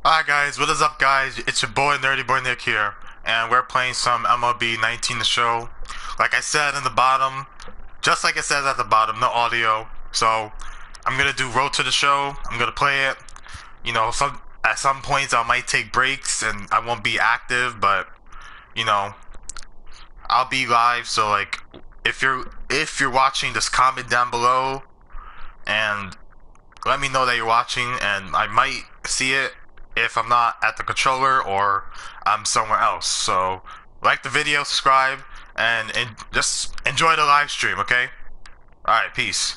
Alright guys, what is up guys? It's your boy Nerdy Boy Nick here, and we're playing some MLB 19 The Show. Like I said in the bottom, just like it says at the bottom, no audio. So I'm gonna do Road to the Show. I'm gonna play it. At some points I might take breaks and I won't be active, but you know, I'll be live. So like, if you're watching, just comment down below and let me know that you're watching, and I might see it if I'm not at the controller or I'm somewhere else. So, like the video, subscribe, and just enjoy the live stream, okay? Alright, peace.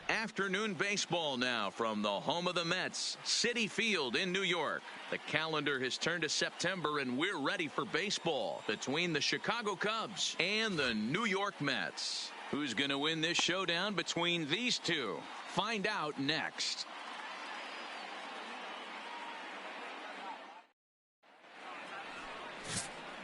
Afternoon baseball now from the home of the Mets, Citi Field in New York. The calendar has turned to September and we're ready for baseball between the Chicago Cubs and the New York Mets. Who's going to win this showdown between these two? Find out next.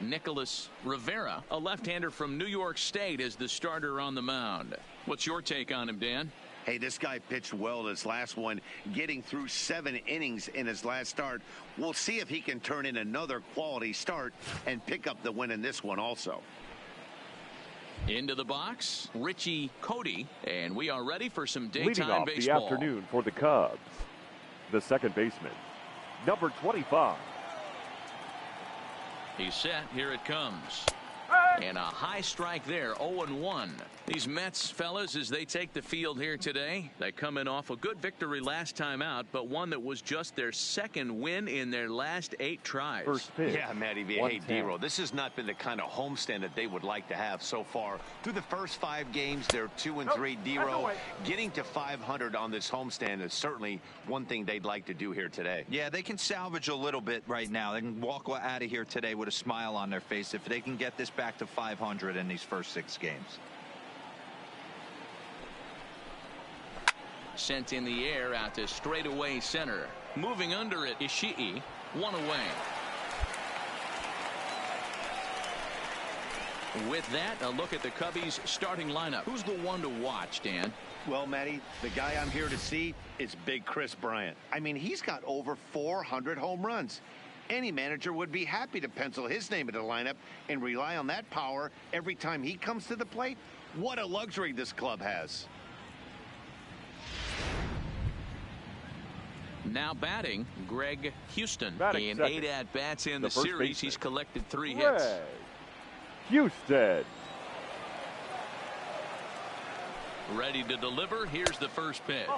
Nicholas Rivera, a left-hander from New York State, is the starter on the mound. What's your take on him, Dan? Hey, this guy pitched well this last one, getting through 7 innings in his last start. We'll see if he can turn in another quality start and pick up the win in this one also. Into the box, Richie Cody, and we are ready for some Leading daytime off baseball. the afternoon for the Cubs, the second baseman, number 25. He's set. Here it comes. And a high strike there, 0-1. These Mets fellas, as they take the field here today, they come in off a good victory last time out, but one that was just their second win in their last 8 tries. First pitch. Yeah, Matty V. Hey, D-Roll, this has not been the kind of homestand that they would like to have so far. Through the first 5 games, they're 2-3. D-Roll, getting to 500 on this homestand is certainly one thing they'd like to do here today. Yeah, they can salvage a little bit right now. They can walk out of here today with a smile on their face if they can get this back to 500 in these first 6 games. Sent in the air out to straightaway center. Moving under it, Ishii. 1 away. With that, a look at the Cubbies' starting lineup. Who's the one to watch, Dan? Well, Matty, the guy I'm here to see is Big Chris Bryant. I mean, he's got over 400 home runs. Any manager would be happy to pencil his name in the lineup and rely on that power every time he comes to the plate. What a luxury this club has. Now batting, Greg Houston. Batting In second. 8 at-bats in The the first series, baseman. he's collected 3 hits. Greg Houston. Ready to deliver. Here's the first pitch.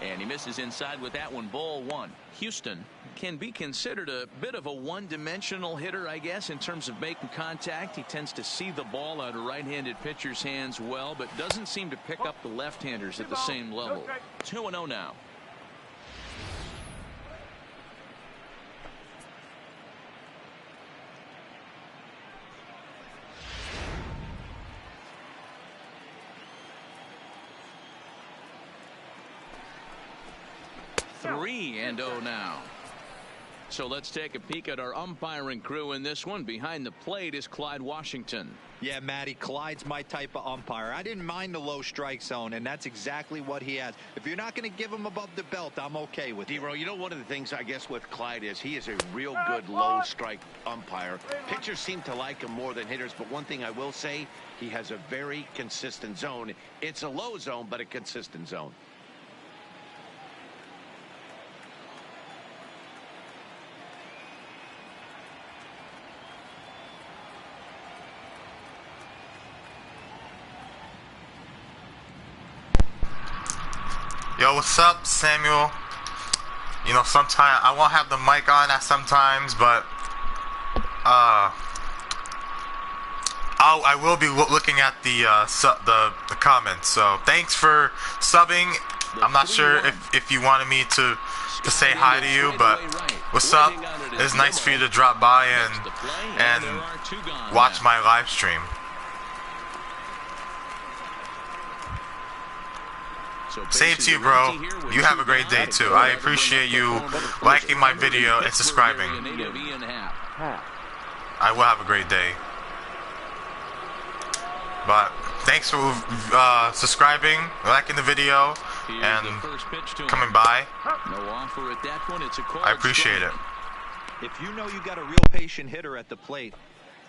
And he misses inside with that one, ball 1. Houston can be considered a bit of a one-dimensional hitter, I guess, in terms of making contact. He tends to see the ball out of right-handed pitcher's hands well, but doesn't seem to pick up the left-handers at the same level. 2-0 now. Three and 0 now. So let's take a peek at our umpiring crew in this one. Behind the plate is Clyde Washington. Yeah, Matty, Clyde's my type of umpire. I didn't mind the low strike zone, and that's exactly what he has. If you're not going to give him above the belt, I'm okay with it. D-Row, you know, one of the things I guess with Clyde is he is a real good low strike umpire. Pitchers seem to like him more than hitters, but one thing I will say, he has a very consistent zone. It's a low zone, but a consistent zone. Yo, what's up, Samuel? You know, sometimes I won't have the mic on at sometimes, but I will be looking at the comments. So thanks for subbing. I'm not sure if you wanted me to say hi to you, but what's up? It's nice for you to drop by and watch my live stream. Same to you, bro. You have a great day too. I appreciate you liking my video and subscribing. I will have a great day. But thanks for subscribing, liking the video, and coming by. I appreciate it. If you know you got a real patient hitter at the plate,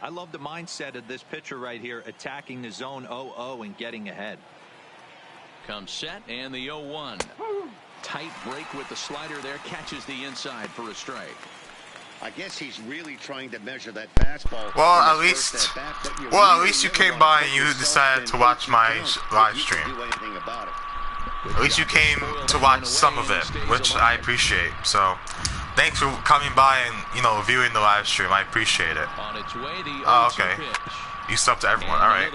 I love the mindset of this pitcher right here, attacking the zone 0-0 and getting ahead. Comes set, and the 0-1. Tight break with the slider there, catches the inside for a strike. I guess he's really trying to measure that fastball. Well, at least you came by and you decided to watch my live stream. At least you came to watch some of it, which I appreciate. So, thanks for coming by and, you know, viewing the live stream. I appreciate it. On its way, the Oh, okay. You sub to everyone. All right.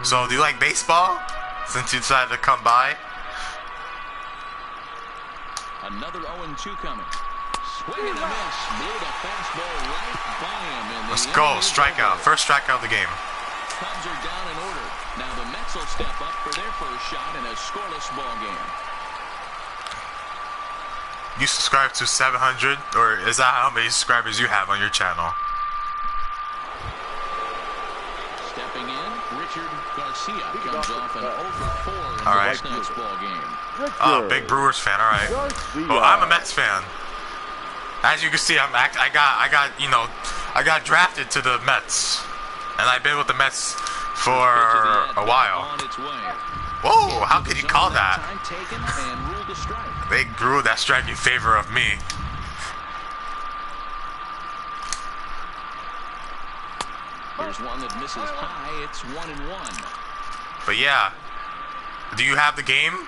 So, do you like baseball? Since you decided to come by. Another 0-2 coming. Swing and a miss. Blew the fastball right by him. Let's go. Strikeout. First strikeout of the game. Cubs are down in order. Now the Mets will step up for their first shot in a scoreless ball game. You subscribe to 700, or is that how many subscribers you have on your channel? Stepping in, Richard Garcia comes off an 0-4 in All right. this next ball game. Oh, big Brewers fan. All right. Well, I'm a Mets fan. As you can see, I got drafted to the Mets, and I've been with the Mets for a while. Whoa! How could you call that? They grew that strike in favor of me. Here's one that misses high. It's 1-1. But yeah, do you have the game?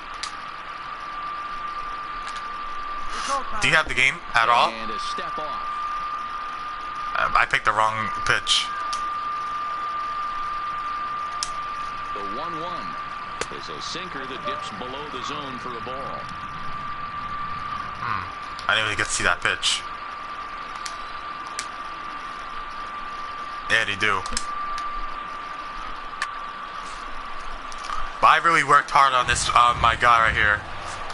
Do you have the game at all? And a step off. I picked the wrong pitch. The 1-1 is a sinker that dips below the zone for a ball. I didn't really get to see that pitch. Yeah, they do. But I really worked hard on this, my guy right here.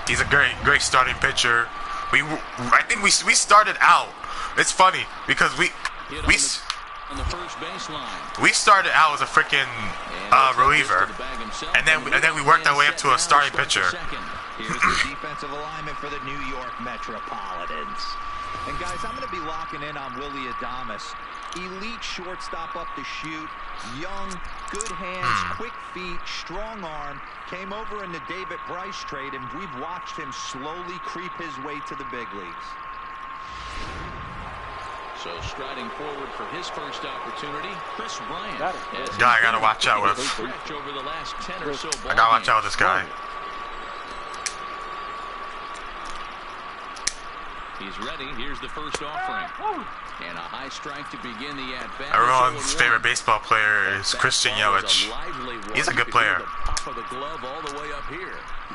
He's a great starting pitcher. I think we started out. It's funny because we on the first baseline. We started out as a freaking reliever, and then we worked our way up to a starting pitcher. Here's the defensive alignment for the New York Metropolitans. And guys, I'm going to be locking in on Willie Adames. Elite shortstop up to shoot, young, good hands, quick feet, strong arm. Came over in the David Bryce trade, and we've watched him slowly creep his way to the big leagues. So striding forward for his first opportunity, Chris Bryant. Guy, I gotta watch out with. Over the last 10 or so I gotta watch out with this guy. He's ready. Here's the first offering. And a high strike to begin the at-bat. Everyone's favorite baseball player is Christian Yelich. He's a good player.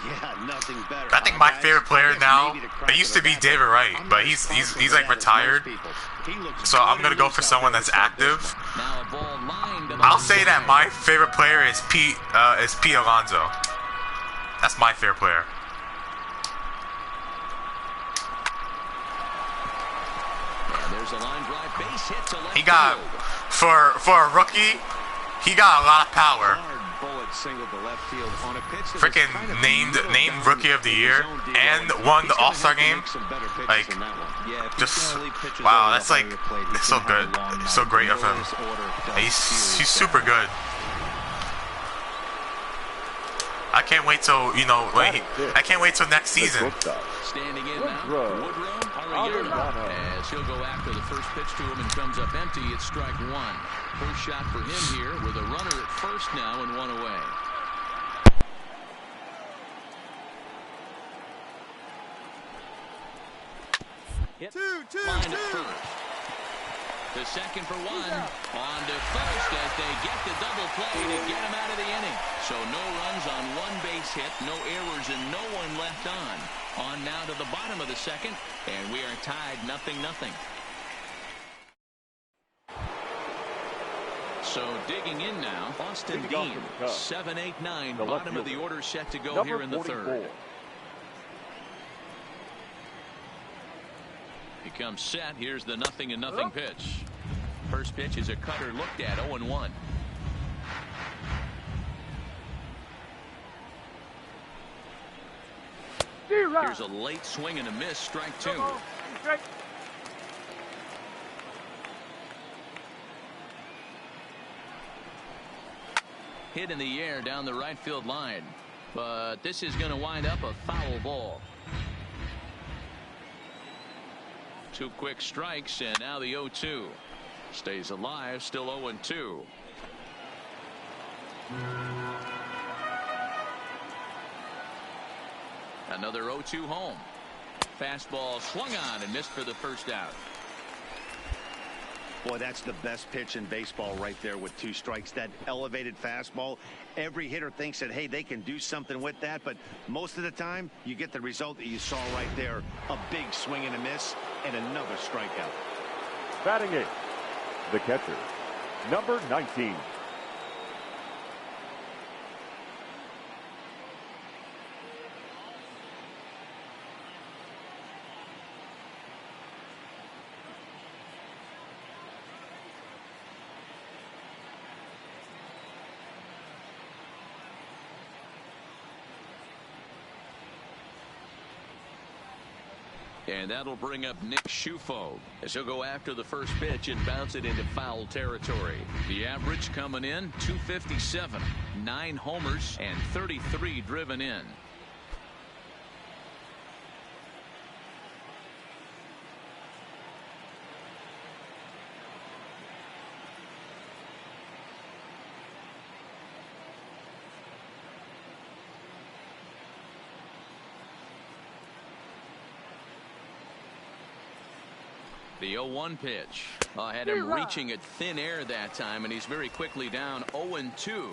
Yeah, nothing better. I think my favorite player now, it used to be David Wright, but he's like retired. So I'm gonna go for someone that's active. I'll say that my favorite player is Pete Alonso. That's my favorite player. There's a line drive base hit to left He got, field. for a rookie, he got a lot of power. Bullet single to left field on a pitch that Freaking kind of named Rookie of the Year and won the All-Star game. Like, just wow, that's like it's so good. It's so great of him. He's super good. I can't wait till I can't wait till next season. Standing in now, Woodrow as he'll go after the first pitch to him and comes up empty. It's strike one. First shot for him here with a runner at first now and one away. Hit line at first. The second for one. On to first as they get the double play to get him out of the inning. So no runs on one base hit, no errors, and no one left on. On now to the bottom of the second, and we are tied 0-0. So digging in now, Austin Dean, 7, 8, 9, bottom of the order set to go here in the third. He comes set. Here's the 0-0 pitch. First pitch is a cutter looked at, 0-1. Here's a late swing and a miss, strike two. Hit in the air down the right field line, but this is going to wind up a foul ball. Two quick strikes, and now the 0-2. Stays alive, still 0-2. Another 0-2 home. Fastball swung on and missed for the first out. Boy, that's the best pitch in baseball right there with two strikes. That elevated fastball. Every hitter thinks that, hey, they can do something with that. But most of the time, you get the result that you saw right there. A big swing and a miss and another strikeout. Batting eighth, the catcher, number 19. And that'll bring up Nick Schufo as he'll go after the first pitch and bounce it into foul territory. The average coming in 257, 9 homers and 33 driven in. The 0-1 pitch. Had him reaching at thin air that time, and he's very quickly down 0-2.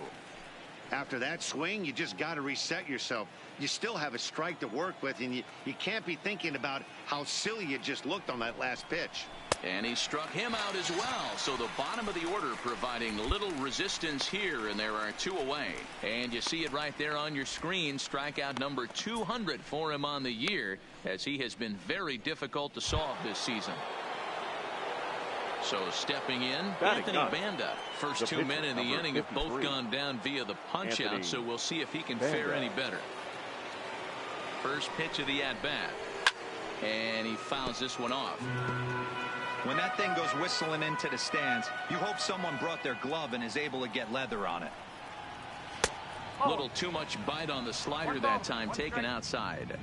After that swing, you just got to reset yourself. You still have a strike to work with, and you can't be thinking about how silly you just looked on that last pitch. And he struck him out as well. So the bottom of the order providing little resistance here, and there are 2 away. And you see it right there on your screen. Strikeout number 200 for him on the year, as he has been very difficult to solve this season. So stepping in, Anthony Banda. First 2 men in the inning have both gone down via the punch out, so we'll see if he can fare any better. First pitch of the at-bat, and he fouls this one off. When that thing goes whistling into the stands, you hope someone brought their glove and is able to get leather on it. Little too much bite on the slider that time, taken outside.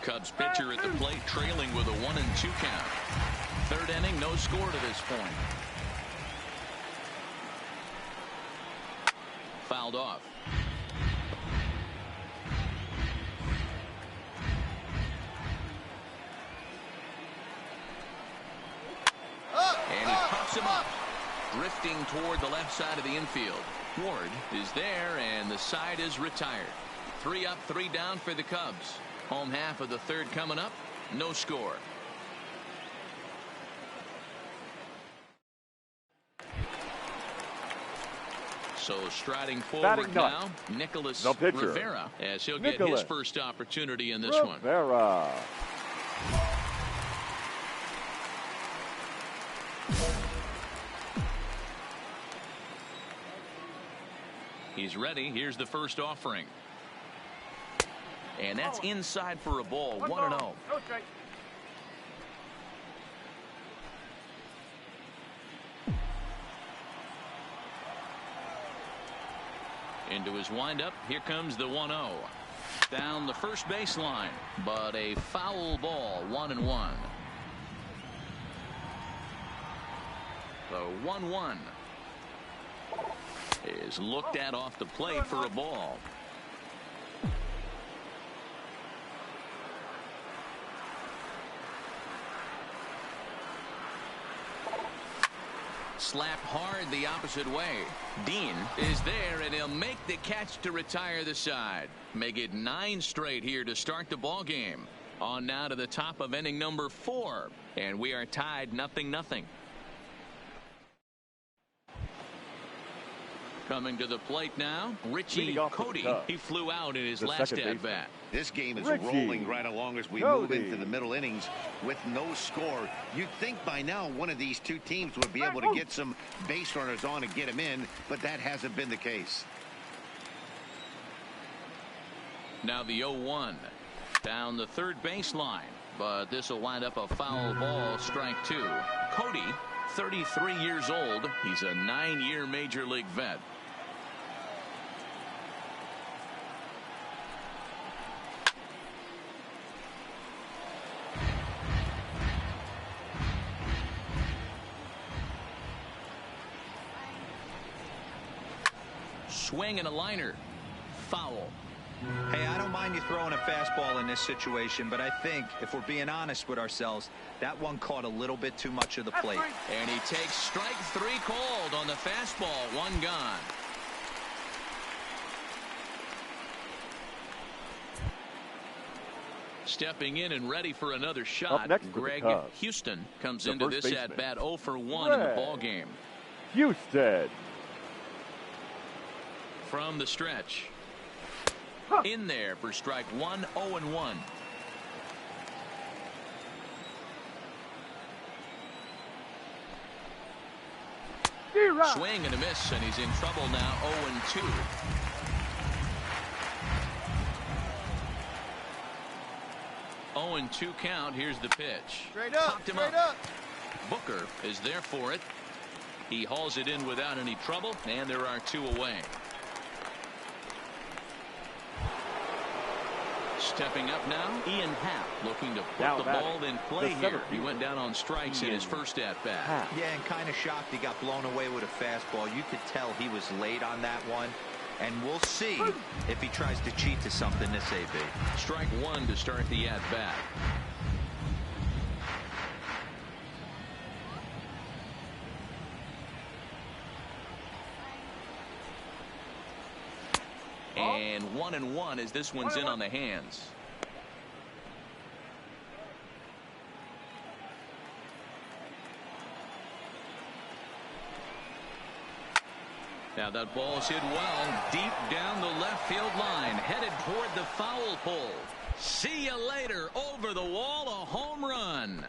Cubs pitcher at the plate, trailing with a 1-2 count. Third inning, no score to this point. Fouled off. And he pops him up, drifting toward the left side of the infield. Ward is there, and the side is retired. 3 up, 3 down for the Cubs. Home half of the third coming up. No score. So striding forward Batting now, ninth, Nicholas the pitcher, Rivera, as he'll get his first opportunity in this one. Rivera. He's ready. Here's the first offering. And that's inside for a ball. 1-0. Into his windup. Here comes the 1-0. Down the first baseline, but a foul ball. 1-1. The 1-1 is looked at off the plate for a ball. Slapped hard the opposite way. Dean is there, and he'll make the catch to retire the side. Make it 9 straight here to start the ball game. On now to the top of inning number 4, and we are tied 0-0. Coming to the plate now, Richie Cody. He flew out in his last at-bat. This game is rolling right along as we move into the middle innings with no score. You'd think by now one of these two teams would be able to get some base runners on and get them in, but that hasn't been the case. Now the 0-1 down the third baseline, but this will wind up a foul ball. Strike 2. Cody, 33 years old. He's a 9-year major league vet. Swing and a liner. Foul. Hey, I don't mind you throwing a fastball in this situation, but I think if we're being honest with ourselves, that one caught a little bit too much of the plate. And he takes strike 3 called on the fastball. 1 gone. Stepping in and ready for another shot, Greg Houston comes into this at bat 0 for 1 in the ball game. Houston. From the stretch. In there for strike 1, 0-1. Swing and a miss, and he's in trouble now. 0-2. Oh, and 2 count. Here's the pitch. Straight up, Popped him up. Booker is there for it. He hauls it in without any trouble, and there are 2 away. Stepping up now, Ian Happ looking to put the ball in play here. He went down on strikes in his first at-bat. Yeah, and kind of shocked he got blown away with a fastball. You could tell he was late on that one. And we'll see if he tries to cheat to something this AB. Strike 1 to start the at-bat. And 1-1 as this one's in on the hands. Now that ball's hit well deep down the left field line, headed toward the foul pole. See you later. Over the wall, a home run.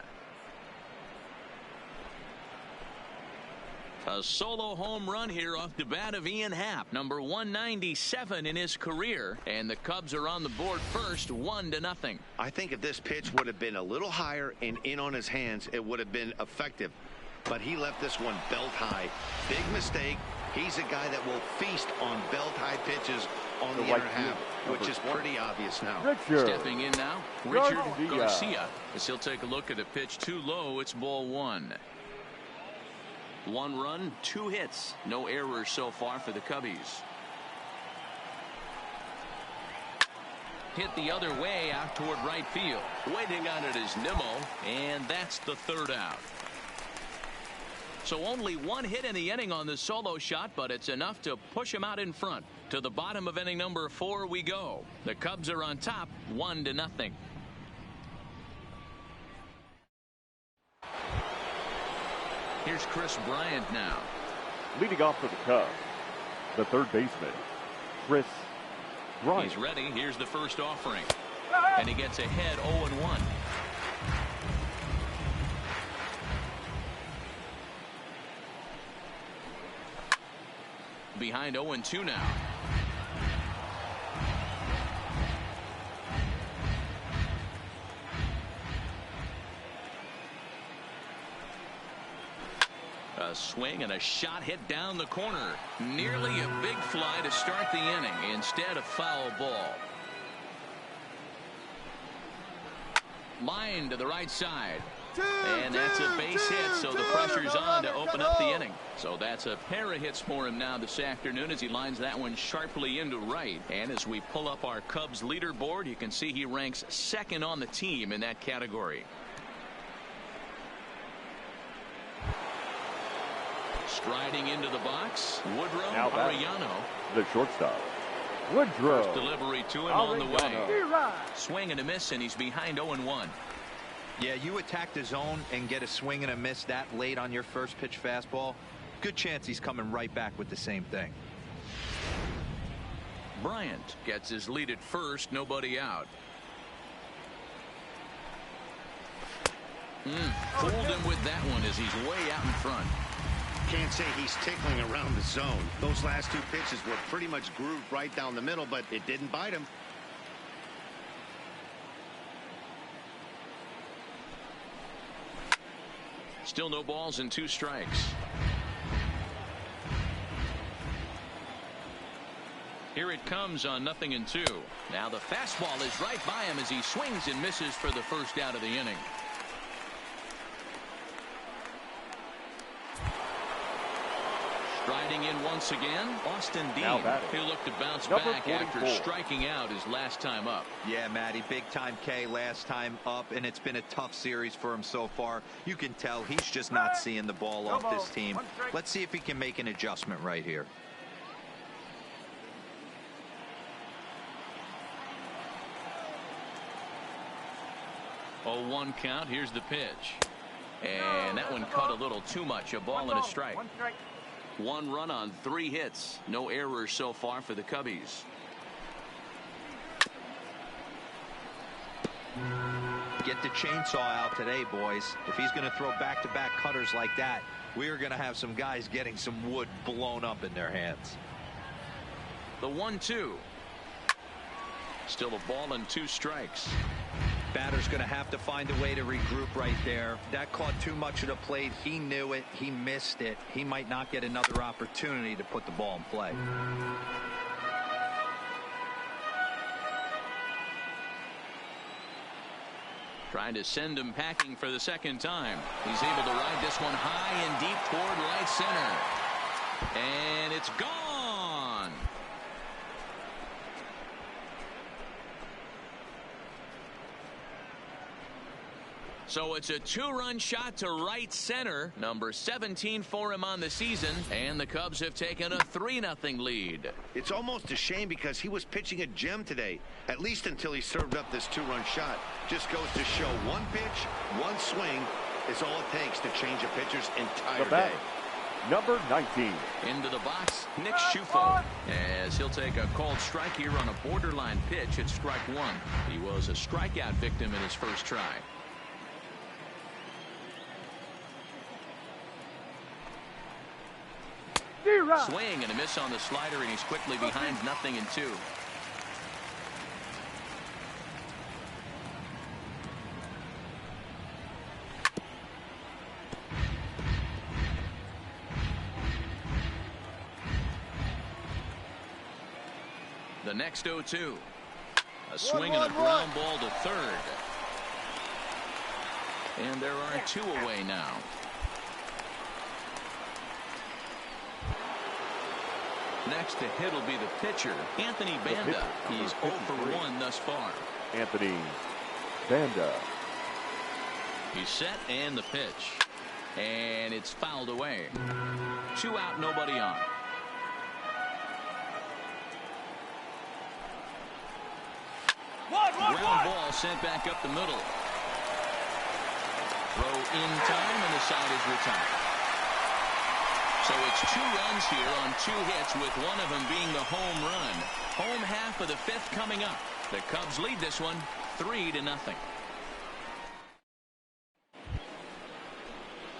A solo home run here off the bat of Ian Happ, number 197 in his career, and the Cubs are on the board first, 1-0. I think if this pitch would have been a little higher and in on his hands, it would have been effective. But he left this one belt high. Big mistake. He's a guy that will feast on belt high pitches on the inner half, which is pretty obvious now. Stepping in now, Richard Garcia, as he'll take a look at a pitch too low. It's ball 1. 1 run, 2 hits, no errors so far for the Cubbies. Hit the other way out toward right field. Waiting on it is Nimmo, and that's the 3rd out. So only 1 hit in the inning on the solo shot, but it's enough to push him out in front. To the bottom of inning number 4 we go. The Cubs are on top, 1-0. Here's Chris Bryant now. Leading off for the Cubs, the third baseman, Chris Bryant. He's ready. Here's the first offering. And he gets ahead 0-1. Behind 0-2 now. A swing and a shot hit down the corner. Nearly a big fly to start the inning. Instead, a foul ball. Line to the right side. And that's a base hit, so the pressure's on to open up the inning. So that's a pair of hits for him now this afternoon as he lines that one sharply into right. And as we pull up our Cubs leaderboard, you can see he ranks second on the team in that category. Striding into the box, Woodrow Arellano. The shortstop, Woodrow. First delivery to him on the way. Swing and a miss, and he's behind 0-1. Yeah, you attack the zone and get a swing and a miss that late on your first pitch fastball. Good chance he's coming right back with the same thing. Bryant gets his lead at first, nobody out. Fooled him with that one as he's way out in front. Can't say he's tickling around the zone. Those last two pitches were pretty much grooved right down the middle, but it didn't bite him. Still no balls and 2 strikes. Here it comes on 0-2. Now the fastball is right by him as he swings and misses for the first out of the inning. Striding in once again, Austin Dean. He'll look to bounce back after striking out his last time up. Yeah, Matty, big time K last time up, and it's been a tough series for him so far. You can tell he's just not seeing the ball off this team. Let's see if he can make an adjustment right here. Oh, 1 count. Here's the pitch. And that one cut a little too much. A ball and a strike. 1 run on 3 hits. No errors so far for the Cubbies. Get the chainsaw out today, boys. If he's going to throw back-to-back cutters like that, we are going to have some guys getting some wood blown up in their hands. The 1-2. Still a ball and 2 strikes. Batter's going to have to find a way to regroup right there. That caught too much of the plate. He knew it. He missed it. He might not get another opportunity to put the ball in play. Trying to send him packing for the second time. He's able to ride this one high and deep toward right center. And it's gone. So it's a 2-run shot to right center. Number 17 for him on the season. And the Cubs have taken a 3-0 lead. It's almost a shame because he was pitching a gem today, at least until he served up this 2-run shot. Just goes to show 1 pitch, 1 swing is all it takes to change a pitcher's entire day. Number 19. Into the box, Nick Schufo, as he'll take a called strike here on a borderline pitch at strike 1. He was a strikeout victim in his first try. Swing and a miss on the slider, and he's quickly behind 0-2. The next 0-2. A swing and a ground ball to third. And there are 2 away now. Next to hit will be the pitcher, Anthony Banda. He's 0 for 1 thus far. Anthony Banda. He's set and the pitch. And it's fouled away. 2 out, nobody on. Ground ball sent back up the middle. Throw in time and the side is retired. So it's 2 runs here on 2 hits, with one of them being the home run. Home half of the 5th coming up. The Cubs lead this one 3-0.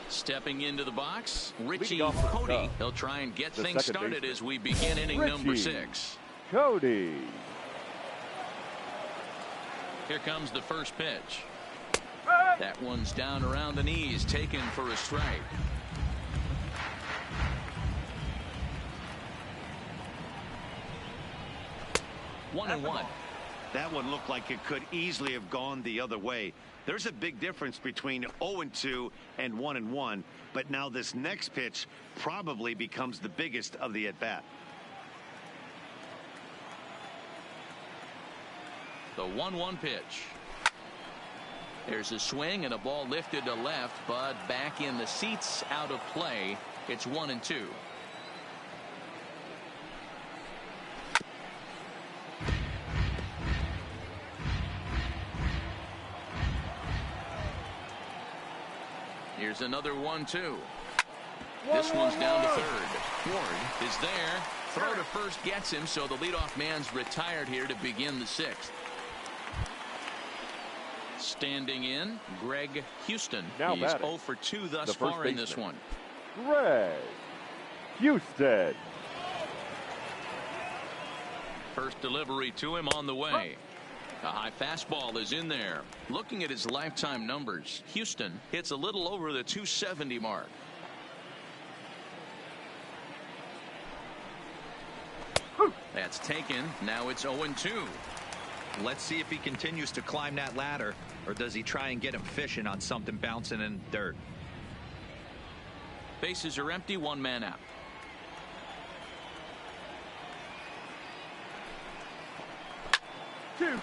Stepping into the box, Richie Cody. He'll try and get things started as we begin inning number 6. Cody. Here comes the first pitch. That one's down around the knees, taken for a strike. One and one. That one looked like it could easily have gone the other way. There's a big difference between 0-2 and 1-1, but now this next pitch probably becomes the biggest of the at-bat. The 1-1 pitch. There's a swing and a ball lifted to left, but back in the seats, out of play. It's 1-2. Here's another 1-2. This one's down to third. Ward is there. Throw to first gets him, so the leadoff man's retired here to begin the 6th. Standing in, Greg Houston. Now He's batting. 0 for 2 thus far in this one. Greg Houston. First delivery to him on the way. A high fastball is in there. Looking at his lifetime numbers, Houston hits a little over the 270 mark. That's taken. Now it's 0-2. Let's see if he continues to climb that ladder, or does he try and get him fishing on something bouncing in the dirt. Bases are empty, 1 man out.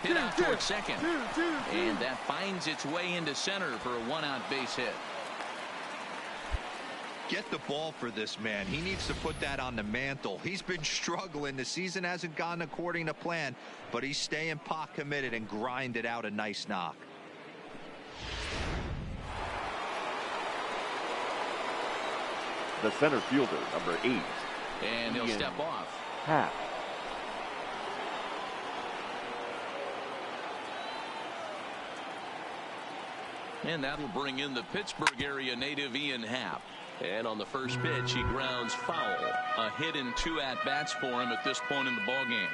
Hit out towards second. And that finds its way into center for a 1-out base hit. Get the ball for this man. He needs to put that on the mantle. He's been struggling. The season hasn't gone according to plan, but he's staying pot committed and grinded out a nice knock. The center fielder, number 8. And he'll step off. Happ. And that'll bring in the Pittsburgh area native Ian Happ. And on the first pitch, he grounds foul. A hit in 2 at-bats for him at this point in the ballgame.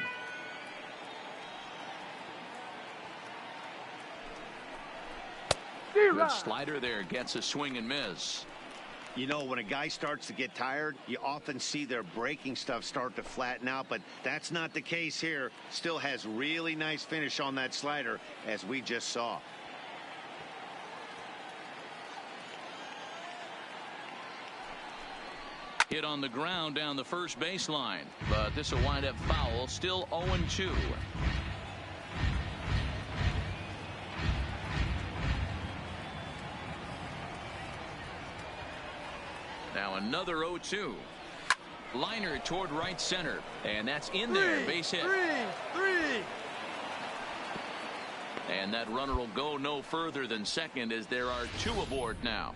Good slider there, gets a swing and miss. You know, when a guy starts to get tired, you often see their breaking stuff start to flatten out, but that's not the case here. Still has really nice finish on that slider, as we just saw. Hit on the ground down the first baseline, but this will wind up foul. Still 0-2. Now another 0-2. Liner toward right center, and that's in there. Base hit. And that runner will go no further than second, as there are 2 aboard now.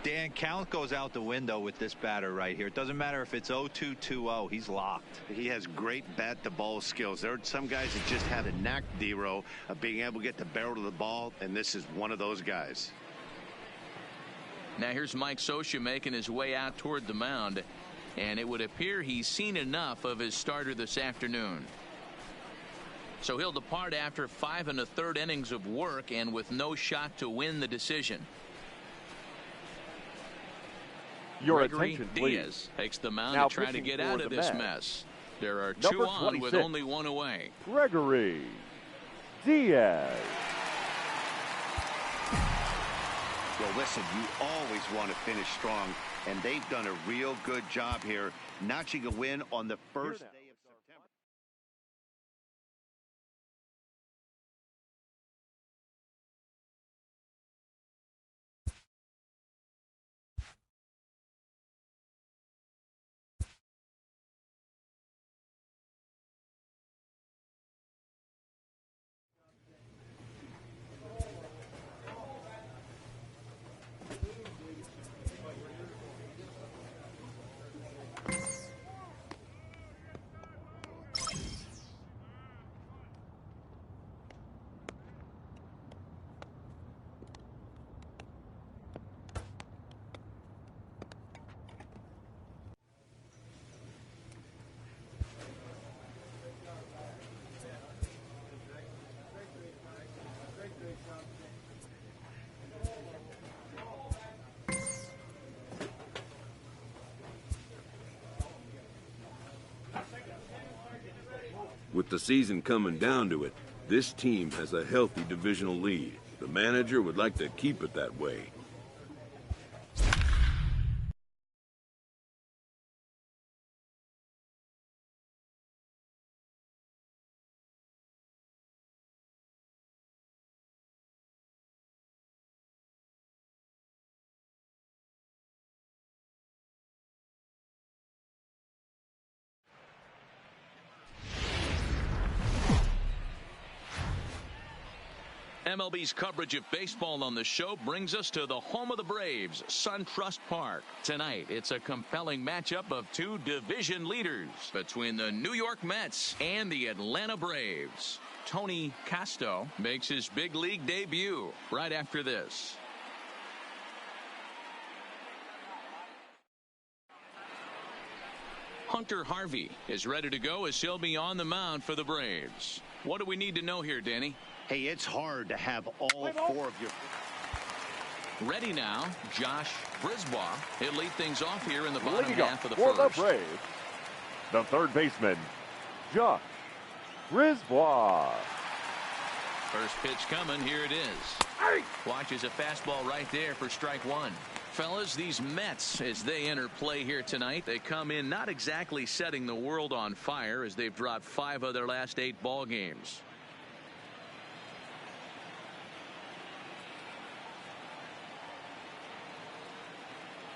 Dan, count goes out the window with this batter right here. It doesn't matter if it's 0-2, 2-0. He's locked. He has great bat-to-ball skills. There are some guys that just have a knack, D-Row, of being able to get the barrel to the ball, and this is one of those guys. Now here's Mike Scioscia making his way out toward the mound, and it would appear he's seen enough of his starter this afternoon. So he'll depart after 5 1/3 innings of work and with no shot to win the decision. Your Gregory attention, please. Diaz takes the mound Now to try to get out of this mess. There are 2 on with only 1 away. Gregory Diaz. Well, listen, you always want to finish strong, and they've done a real good job here, notching a win on the first day of September. With the season coming down to it, this team has a healthy divisional lead. The manager would like to keep it that way. MLB's coverage of baseball on the show brings us to the home of the Braves, SunTrust Park. Tonight, it's a compelling matchup of two division leaders between the New York Mets and the Atlanta Braves. Tony Casto makes his big league debut right after this. Hunter Harvey is ready to go as he'll be on the mound for the Braves. What do we need to know here, Danny? Hey, it's hard to have all four of your... Ready now, Josh Brisbois. He'll lead things off here in the bottom half of the for first. the Braves, the third baseman, Josh Brisbois. First pitch coming. Here it is. Watches a fastball right there for strike one. Fellas, these Mets, as they enter play here tonight, they come in not exactly setting the world on fire as they've dropped 5 of their last 8 ball games.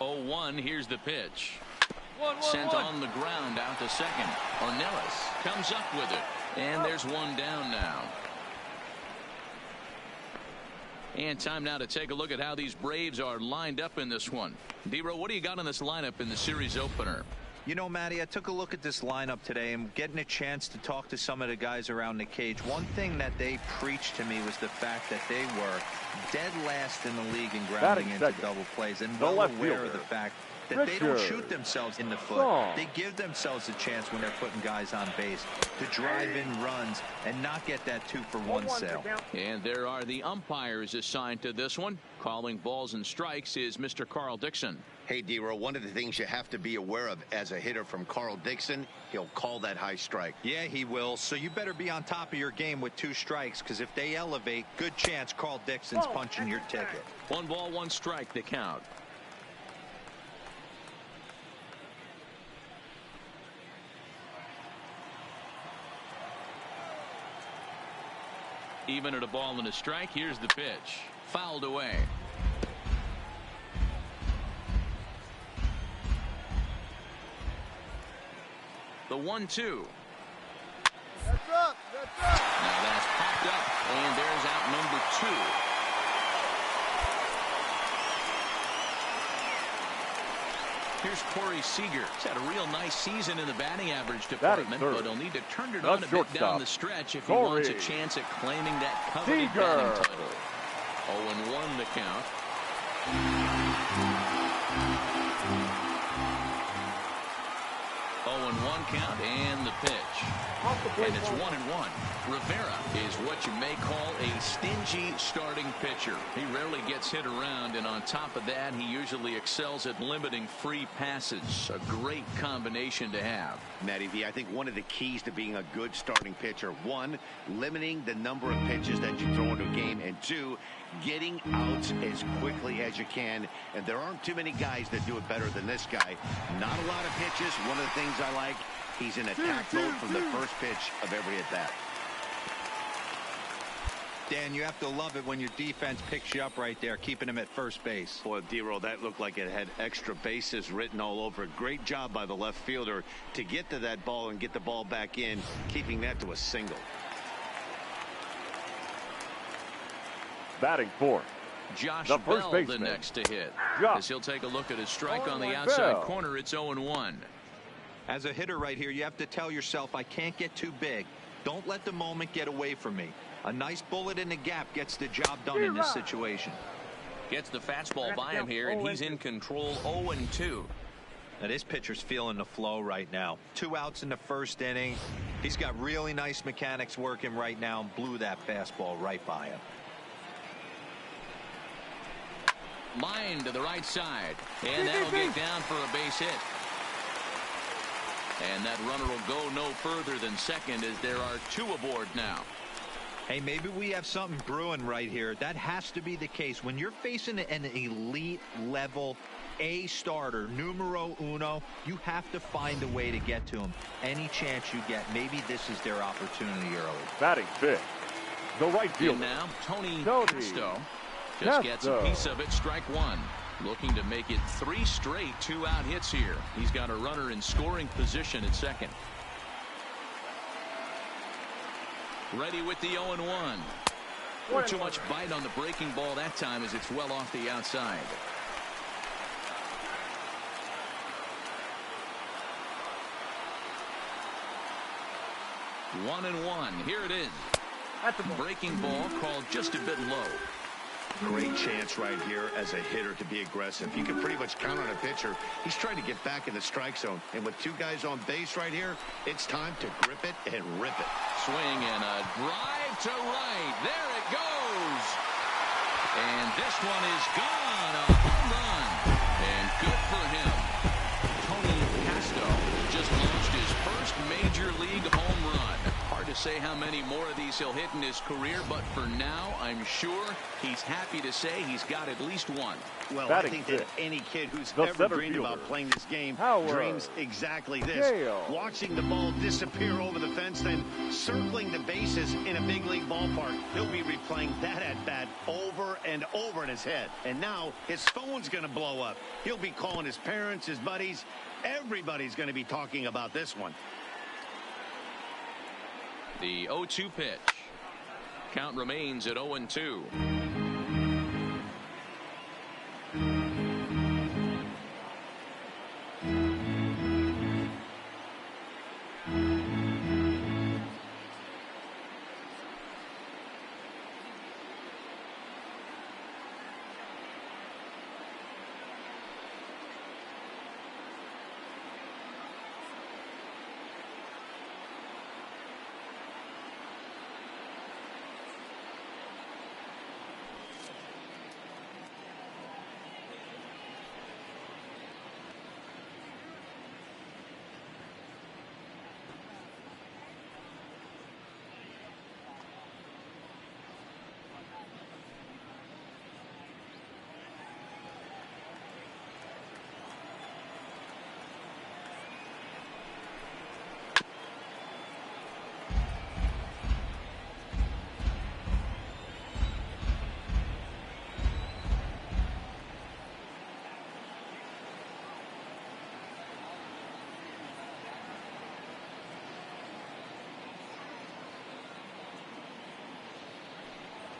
Oh, here's the pitch. Sent on the ground out to second. Ornelas comes up with it. And there's one down now. And time now to take a look at how these Braves are lined up in this one. D-Row, what do you got on this lineup in the series opener? You know, Matty, I took a look at this lineup today and getting a chance to talk to some of the guys around the cage. One thing that they preached to me was the fact that they were dead last in the league in grounding into double plays, and well aware of the fact that they don't shoot themselves in the foot. They give themselves a chance when they're putting guys on base to drive in runs and not get that 2-for-1 sale. And there are the umpires assigned to this one. Calling balls and strikes is Mr. Carl Dixon. Hey, D-Row, one of the things you have to be aware of as a hitter from Carl Dixon, he'll call that high strike. Yeah, he will. So you better be on top of your game with 2 strikes, because if they elevate, good chance Carl Dixon's punching your ticket. 1 ball, 1 strike to count. Even at a ball and a strike, here's the pitch. Fouled away. The 1-2. That's up. Now that's popped up, and there's out number 2. Here's Corey Seager. He's had a real nice season in the batting average department, but he'll need to turn it on a bit down the stretch if he wants a chance at claiming that coveted batting title. 0-1 the count. 0-1 count and the pitch. And it's 1-1. Rivera is what you may call a stingy starting pitcher. He rarely gets hit around, and on top of that, he usually excels at limiting free passes. A great combination to have. Matty V, I think one of the keys to being a good starting pitcher, 1, limiting the number of pitches that you throw into a game, and 2, getting outs as quickly as you can. And there aren't too many guys that do it better than this guy. Not a lot of pitches. One of the things I like, he's in attack mode from the first pitch of every at bat. Dan, you have to love it when your defense picks you up right there, keeping him at first base. Boy, D-Roll, that looked like it had extra bases written all over it. Great job by the left fielder to get to that ball and get the ball back in, keeping that to a single. Batting fourth, Josh the first Bell, baseman, the next to hit. Josh. As he'll take a look at his strike on the outside corner, it's 0-1. As a hitter right here, you have to tell yourself, I can't get too big. Don't let the moment get away from me. A nice bullet in the gap gets the job done in this situation. Gets the fastball by him here, and he's in control. 0-2. Now this pitcher's feeling the flow right now. 2 outs in the first inning. He's got really nice mechanics working right now and blew that fastball right by him. Line to the right side, and that'll get down for a base hit. And that runner will go no further than second as there are 2 aboard now. Hey, maybe we have something brewing right here. That has to be the case. When you're facing an elite level A starter, numero uno, you have to find a way to get to him. Any chance you get, maybe this is their opportunity early. Batting fifth, the right fielder. And now Tony Tony Casto just gets a Casto. piece of it. Strike 1. Looking to make it 3 straight 2-out hits here. He's got a runner in scoring position at second. Ready with the 0-1. Not too much bite on the breaking ball that time as it's well off the outside. One and one. Here it is. Breaking ball called just a bit low. Great chance right here as a hitter to be aggressive. You can pretty much count on a pitcher. He's trying to get back in the strike zone. And with 2 guys on base right here, it's time to grip it and rip it. Swing and a drive to right. There it goes. And this one is gone. A home run. And good for him. Tony Casto just launched his first major league home run. Hard to say how many more of these he'll hit in his career, but for now, I'm sure he's happy to say he's got at least one. Well, Batting I think that fifth, any kid who's the ever center dreamed fielder, about playing this game Howard dreams exactly this. Gale. Watching the ball disappear over the fence, then circling the bases in a big league ballpark. He'll be replaying that at-bat over and over in his head. And now his phone's going to blow up. He'll be calling his parents, his buddies. Everybody's going to be talking about this one. The 0-2 pitch. Count remains at 0-2.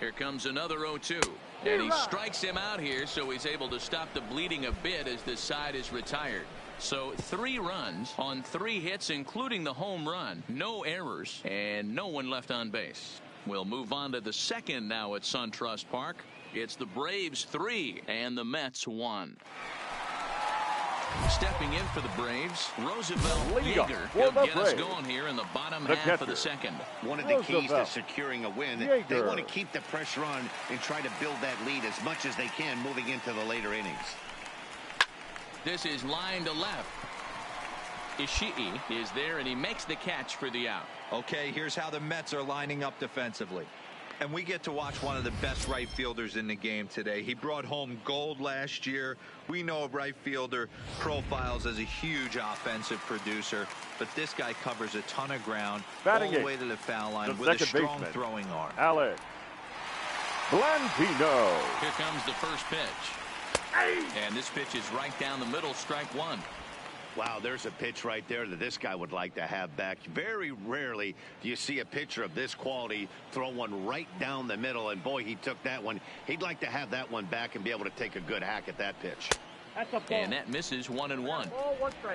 Here comes another 0-2. And he strikes him out here, so he's able to stop the bleeding a bit as this side is retired. So 3 runs on 3 hits, including the home run. No errors, and no one left on base. We'll move on to the second now at SunTrust Park. It's the Braves 3 and the Mets 1. Stepping in for the Braves, Roosevelt Yeager. He'll get us going here in the bottom half of the second. One of the keys to securing a win, they want to keep the pressure on and try to build that lead as much as they can moving into the later innings. This is line to left. Ishii is there, and he makes the catch for the out. Okay, here's how the Mets are lining up defensively. And we get to watch one of the best right fielders in the game today. He brought home gold last year. We know a right fielder profiles as a huge offensive producer, but this guy covers a ton of ground all the way to the foul line with a strong throwing arm. Alex Blandino. Here comes the first pitch. And this pitch is right down the middle, strike 1. Wow, there's a pitch right there that this guy would like to have back. Very rarely do you see a pitcher of this quality throw one right down the middle, and boy, he took that one. He'd like to have that one back and be able to take a good hack at that pitch. And that misses 1-1.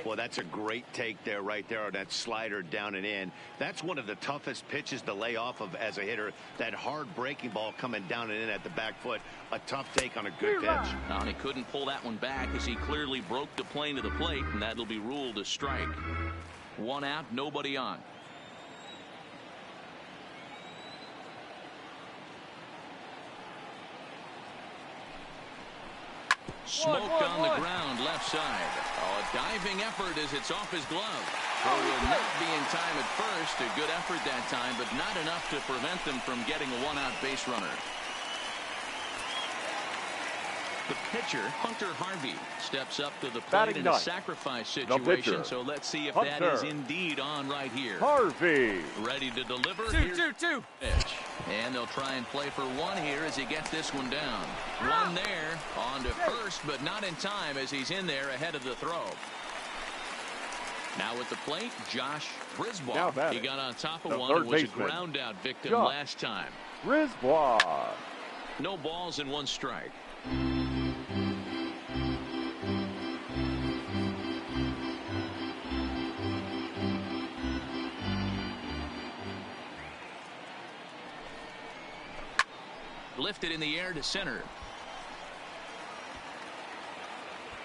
Well, that's a great take there right there on that slider down and in. That's one of the toughest pitches to lay off of as a hitter. That hard breaking ball coming down and in at the back foot. A tough take on a good pitch. And he couldn't pull that one back as he clearly broke the plane of the plate, and that'll be ruled a strike. 1 out, nobody on. Smoked on the ground left side. Oh, a diving effort as it's off his glove. So will not be in time at first. A good effort that time, but not enough to prevent them from getting a one-out base runner. The pitcher, Hunter Harvey, steps up to the plate in a sacrifice situation. So let's see if that is indeed on right here. Harvey. Ready to deliver. Two. Pitch. And they'll try and play for one here as he gets this one down. One there. On to first, but not in time as he's in there ahead of the throw. Now at the plate, Josh Brisbois. He got on top of one and was a ground out victim last time. Brisbois. No balls and 1 strike. Lifted in the air to center.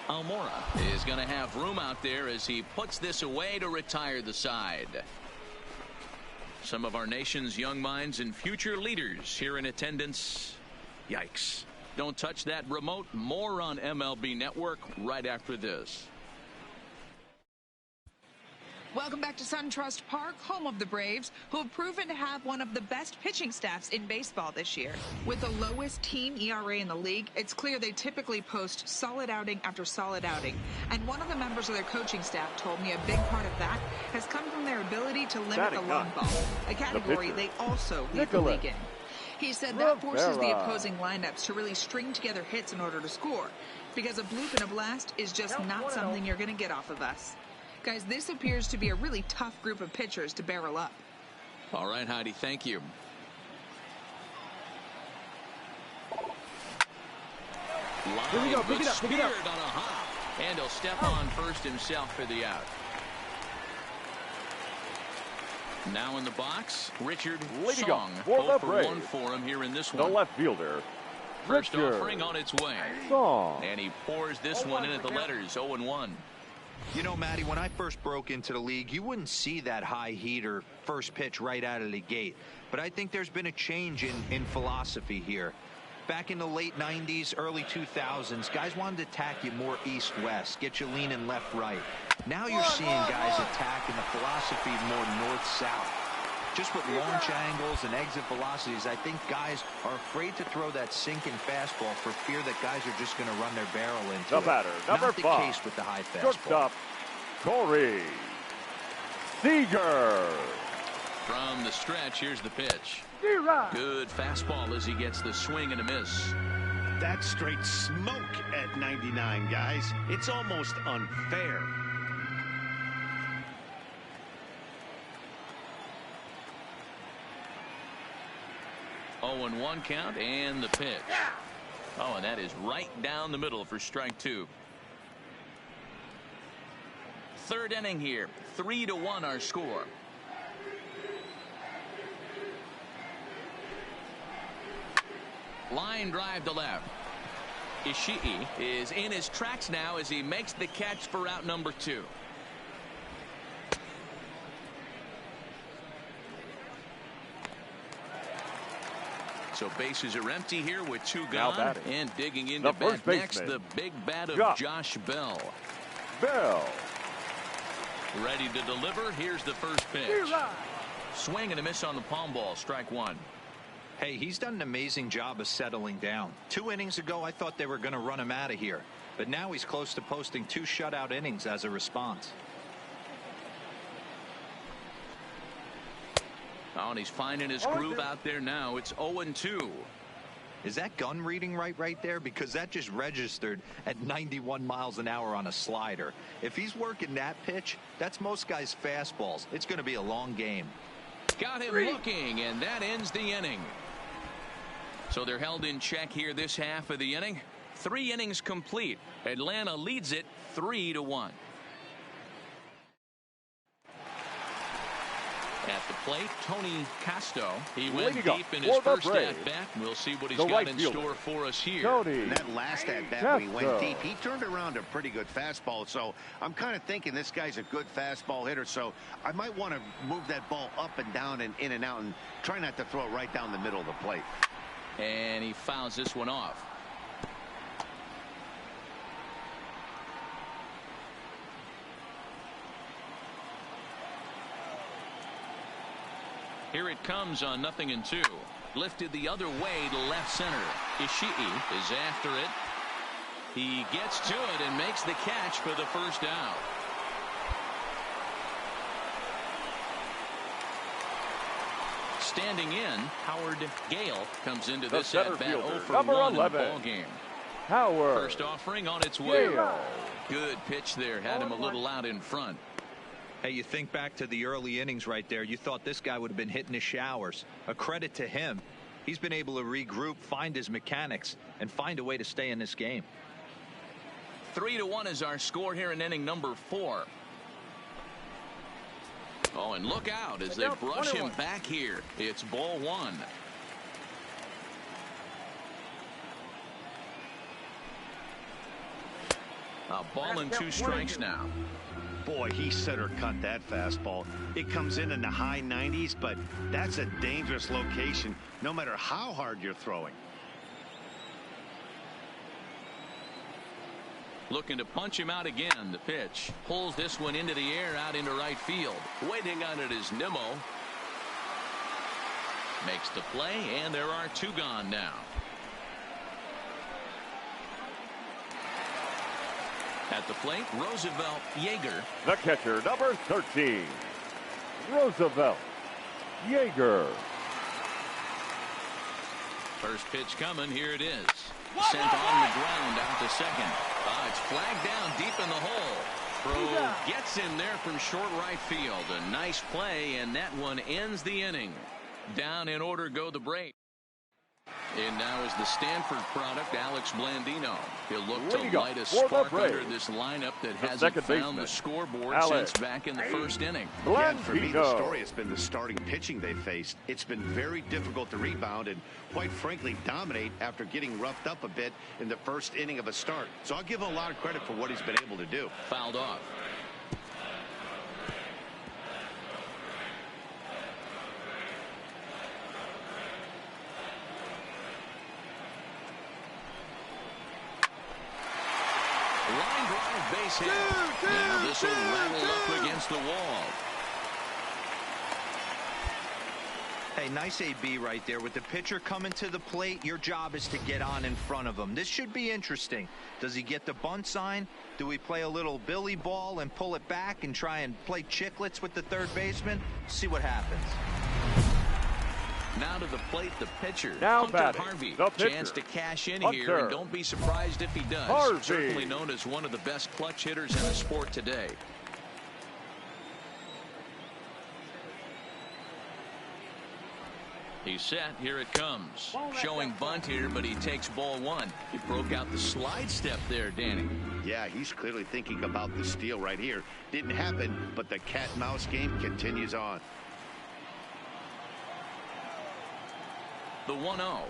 Almora is going to have room out there as he puts this away to retire the side. Some of our nation's young minds and future leaders here in attendance. Yikes. Don't touch that remote. More on MLB Network right after this. Welcome back to SunTrust Park, home of the Braves, who have proven to have one of the best pitching staffs in baseball this year. With the lowest team ERA in the league, it's clear they typically post solid outing after solid outing. And one of the members of their coaching staff told me a big part of that has come from their ability to limit the long ball, a category they also lead the league in. He said that forces the opposing lineups to really string together hits in order to score, because a bloop and a blast is just not something you're going to get off of us. Guys, this appears to be a really tough group of pitchers to barrel up. All right, Heidi, thank you. Line, but speared on a hop. And he'll step on first himself for the out. Now in the box, Richard Song. 0 for 1 for him here in this one. The left fielder. First offering on its way. Song. And he pours this one in at the letters, 0-1. You know, Matty, when I first broke into the league, you wouldn't see that high heater first pitch right out of the gate. But I think there's been a change in philosophy here. Back in the late 90s, early 2000s, guys wanted to attack you more east-west, get you leaning left-right. Now you're seeing guys attacking the philosophy more north-south. Just with launch angles and exit velocities, I think guys are afraid to throw that sinking fastball for fear that guys are just going to run their barrel into the it. batter, number 5. Not the case with the high fastball. Shortstop, Corey Seager. From the stretch, here's the pitch. Good fastball as he gets the swing and a miss. That's straight smoke at 99, guys. It's almost unfair. Oh, and 1 count and the pitch. Oh, and that is right down the middle for strike 2. Third inning here. 3-1 our score. Line drive to left. Ishii is in his tracks now as he makes the catch for out number 2. So bases are empty here with 2 gone. And digging into bat next, the big bat of Josh Bell. Ready to deliver. Here's the first pitch. Swing and a miss on the palm ball. Strike 1. Hey, he's done an amazing job of settling down. 2 innings ago, I thought they were going to run him out of here. But now he's close to posting 2 shutout innings as a response. Oh, and he's finding his groove out there now. It's 0-2. Is that gun reading right there? Because that just registered at 91 miles an hour on a slider. If he's working that pitch, that's most guys' fastballs. It's going to be a long game. Got him looking, and that ends the inning. So they're held in check here this half of the inning. 3 innings complete. Atlanta leads it 3-1. At the plate, Tony Casto. He went deep in his first at-bat. We'll see what he's got in store for us here. And that last at-bat when he went deep, he turned around a pretty good fastball. So I'm kind of thinking this guy's a good fastball hitter. So I might want to move that ball up and down and in and out and try not to throw it right down the middle of the plate. And he fouls this one off. Here it comes on 0-2. Lifted the other way to left center. Ishii is after it. He gets to it and makes the catch for the first out. Standing in, Howard Gale comes into this at bat 0 for 1 in the ball game. Howard. First offering on its way. Gale. Good pitch there. Had him a little out in front. Hey, you think back to the early innings right there. You thought this guy would have been hitting his showers. A credit to him. He's been able to regroup, find his mechanics, and find a way to stay in this game. 3-1 is our score here in inning number 4. Oh, and look out as they brush him back here. It's ball 1. A ball and 2 strikes now. Boy, he center cut that fastball. It comes in the high 90s, but that's a dangerous location no matter how hard you're throwing. Looking to punch him out again. The pitch pulls this one into the air out into right field. Waiting on it is Nimmo. Makes the play, and there are 2 gone now. At the plate, Roosevelt Yeager. The catcher, number 13, Roosevelt Yeager. First pitch coming. Here it is. Sent on the ground out to second. It's flagged down deep in the hole. Pro gets in there from short right field. A nice play, and that one ends the inning. Down in order go the Braves. And now is the Stanford product, Alex Blandino. He'll look to light a spark under this lineup that hasn't found the scoreboard since back in the first inning. Yeah, for me, the story has been the starting pitching they faced. It's been very difficult to rebound and, quite frankly, dominate after getting roughed up a bit in the first inning of a start. So I'll give him a lot of credit for what he's been able to do. Fouled off. Line drive, base hit. Now this will rattle up against the wall. Hey, nice AB right there. With the pitcher coming to the plate, your job is to get on in front of him. This should be interesting. Does he get the bunt sign? Do we play a little billy ball and pull it back and try and play chicklets with the third baseman? See what happens. Now to the plate, the pitcher, now Hunter Harvey. Chance to cash in here, and don't be surprised if he does. Harvey. Certainly known as one of the best clutch hitters in the sport today. He's set. Here it comes. Showing bunt here, but he takes ball 1. He broke out the slide step there, Danny. Yeah, he's clearly thinking about the steal right here. Didn't happen, but the cat-and-mouse game continues on. The 1-0.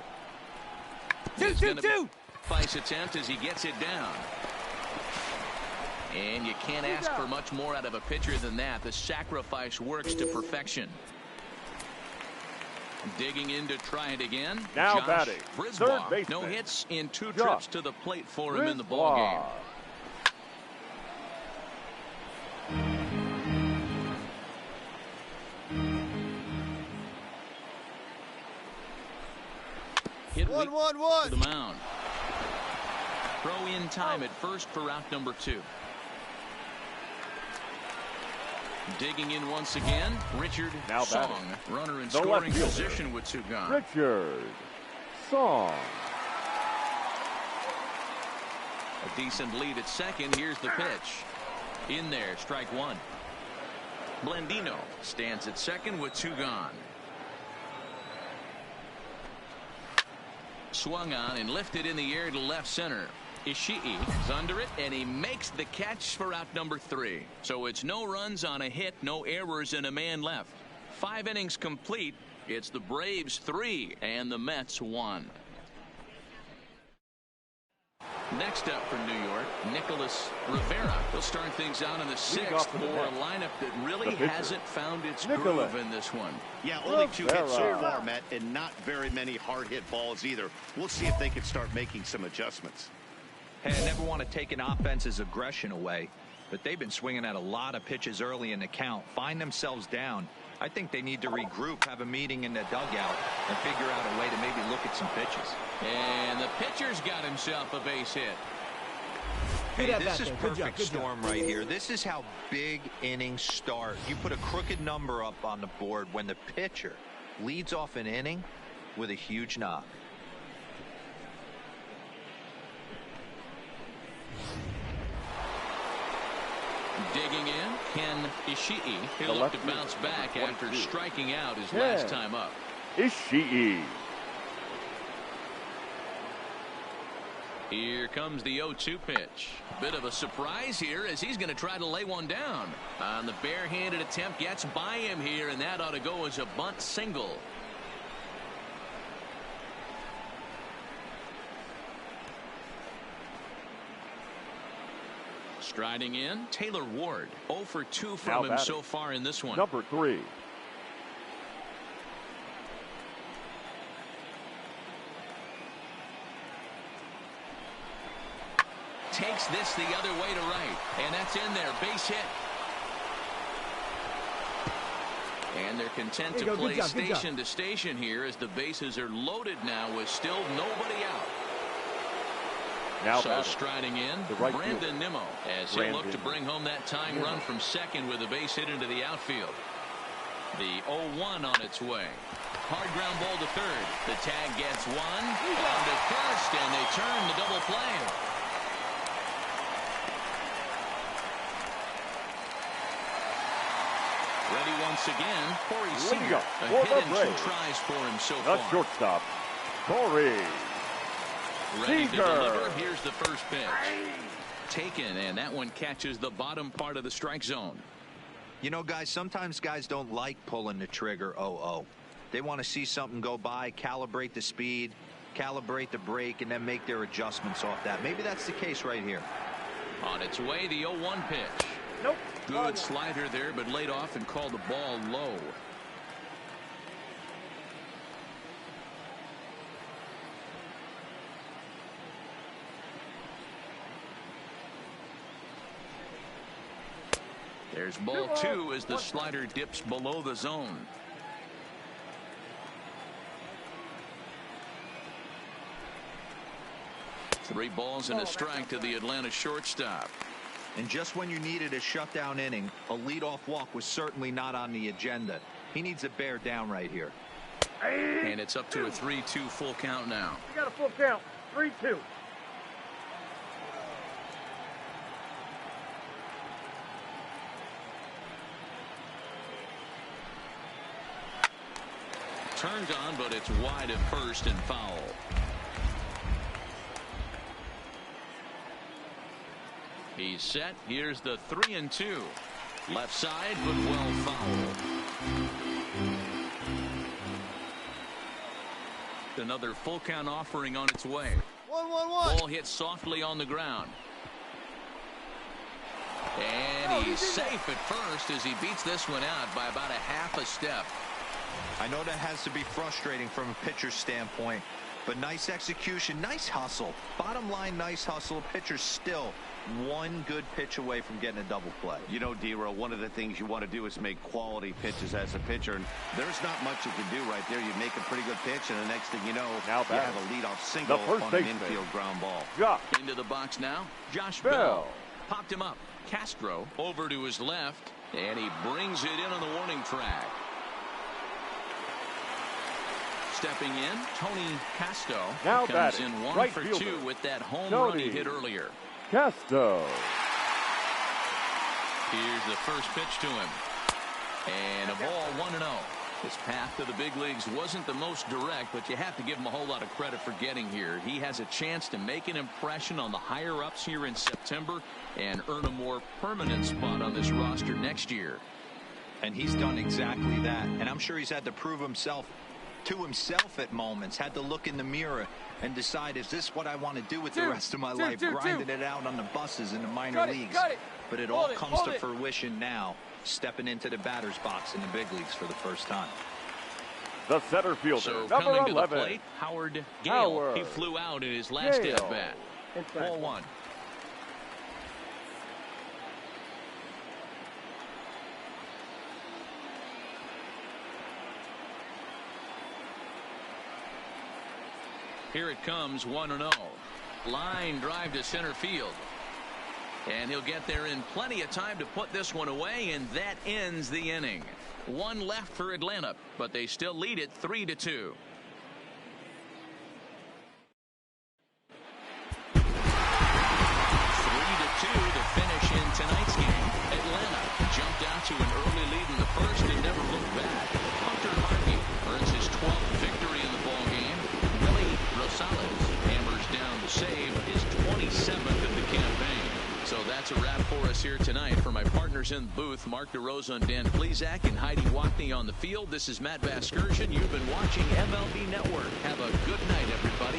He's going to face attempt as he gets it down. And you can't ask for much more out of a pitcher than that. The sacrifice works to perfection. Digging in to try it again. Now Josh batting, third baseman. No hits in 2 trips to the plate for him in the ball game. Hit 1-1-1 to the mound. Throw in time at first for out number 2. Digging in once again, Richard Song. Runner in scoring position with 2 gone. Richard Song. A decent lead at second. Here's the pitch. In there, strike 1. Blandino stands at second with 2 gone. Swung on and lifted in the air to left center. Ishii is under it, and he makes the catch for out number 3. So it's no runs on a hit, no errors, and a man left. 5 innings complete. It's the Braves 3 and the Mets 1. Next up for New York, Nicholas Rivera. He'll start things out in the 6th for a lineup that really hasn't found its groove in this one. Yeah, only 2 hits so far, Matt, and not very many hard hit balls either. We'll see if they can start making some adjustments. Hey, I never want to take an offense's aggression away, but they've been swinging at a lot of pitches early in the count. Find themselves down. I think they need to regroup, have a meeting in the dugout, and figure out a way to maybe look at some pitches. And the pitcher's got himself a base hit. Hey, this is perfect storm right here. This is how big innings start. You put a crooked number up on the board when the pitcher leads off an inning with a huge knock. Digging in, Ken Ishii. He'll look to bounce back after striking out his last time up. Ishii. Here comes the 0-2 pitch. Bit of a surprise here as he's going to try to lay one down. On the barehanded attempt, gets by him here, and that ought to go as a bunt single. Striding in, Taylor Ward. 0 for 2 from him so far in this one. Number 3. Takes this the other way to right, and that's in there. Base hit. And they're content to play station to station here as the bases are loaded now with still nobody out. So striding in, Brandon Nimmo as he'll look to bring home that tying run from second with a base hit into the outfield. The 0-1 on its way. Hard ground ball to third. The tag gets one. On to first, and they turn the double play. Ready once again, Corey Seager. A hit and 2 tries for him so far. The shortstop, Corey Ready to deliver. Here's the first pitch. Taken, and that one catches the bottom part of the strike zone. You know, guys, sometimes guys don't like pulling the trigger 0-0. They want to see something go by, calibrate the speed, calibrate the break, and then make their adjustments off that. Maybe that's the case right here. On its way, the 0-1 pitch. Nope. Good slider there, but laid off and called the ball low. There's ball 2 as the slider dips below the zone. Three balls and a strike to the Atlanta shortstop. And just when you needed a shutdown inning, a leadoff walk was certainly not on the agenda. He needs to bear down right here. And it's up to a 3-2 full count now. We got a full count. 3-2. Turned on, but it's wide at first and foul. He's set. Here's the 3-2. Left side, but well fouled. Another full count offering on its way. 1-1-1. Ball hit softly on the ground. And he's safe at first as he beats this one out by about a half a step. I know that has to be frustrating from a pitcher's standpoint, but nice execution, nice hustle. Bottom line, nice hustle. Pitcher's still one good pitch away from getting a double play. You know, D-Row, one of the things you want to do is make quality pitches as a pitcher, and there's not much you can do right there. You make a pretty good pitch, and the next thing you know, you have a leadoff single on an infield ground ball. Into the box now, Josh Bell. Popped him up. Castro over to his left, and he brings it in on the warning track. Stepping in, Tony Casto comes in 1 for 2 with that home run he hit earlier. Casto. Here's the first pitch to him. And a ball 1-0. His path to the big leagues wasn't the most direct, but you have to give him a whole lot of credit for getting here. He has a chance to make an impression on the higher-ups here in September and earn a more permanent spot on this roster next year. And he's done exactly that. And I'm sure he's had to prove himself to himself at moments, had to look in the mirror and decide, is this what I want to do with the rest of my life, grinding it out on the buses in the minor leagues. But it all comes to fruition now, stepping into the batter's box in the big leagues for the first time. The center fielder, so number coming 11. to the plate, Howard Gale. He flew out in his last at-bat. Ball 1. Here it comes, 1-0. Line drive to center field. And he'll get there in plenty of time to put this one away, and that ends the inning. One left for Atlanta, but they still lead it 3-2. 3-2 to finish in tonight's game. Atlanta jumped out to an early lead in the first and never looked back. Hunter Harvey earns his 12th victory in the ball game. Willie Rosales hammers down the save, his 27th of the campaign. So that's a wrap for us here tonight. For my partners in the booth, Mark DeRosa and Dan Plesac and Heidi Watney on the field, this is Matt Vasgersian. You've been watching MLB Network. Have a good night, everybody.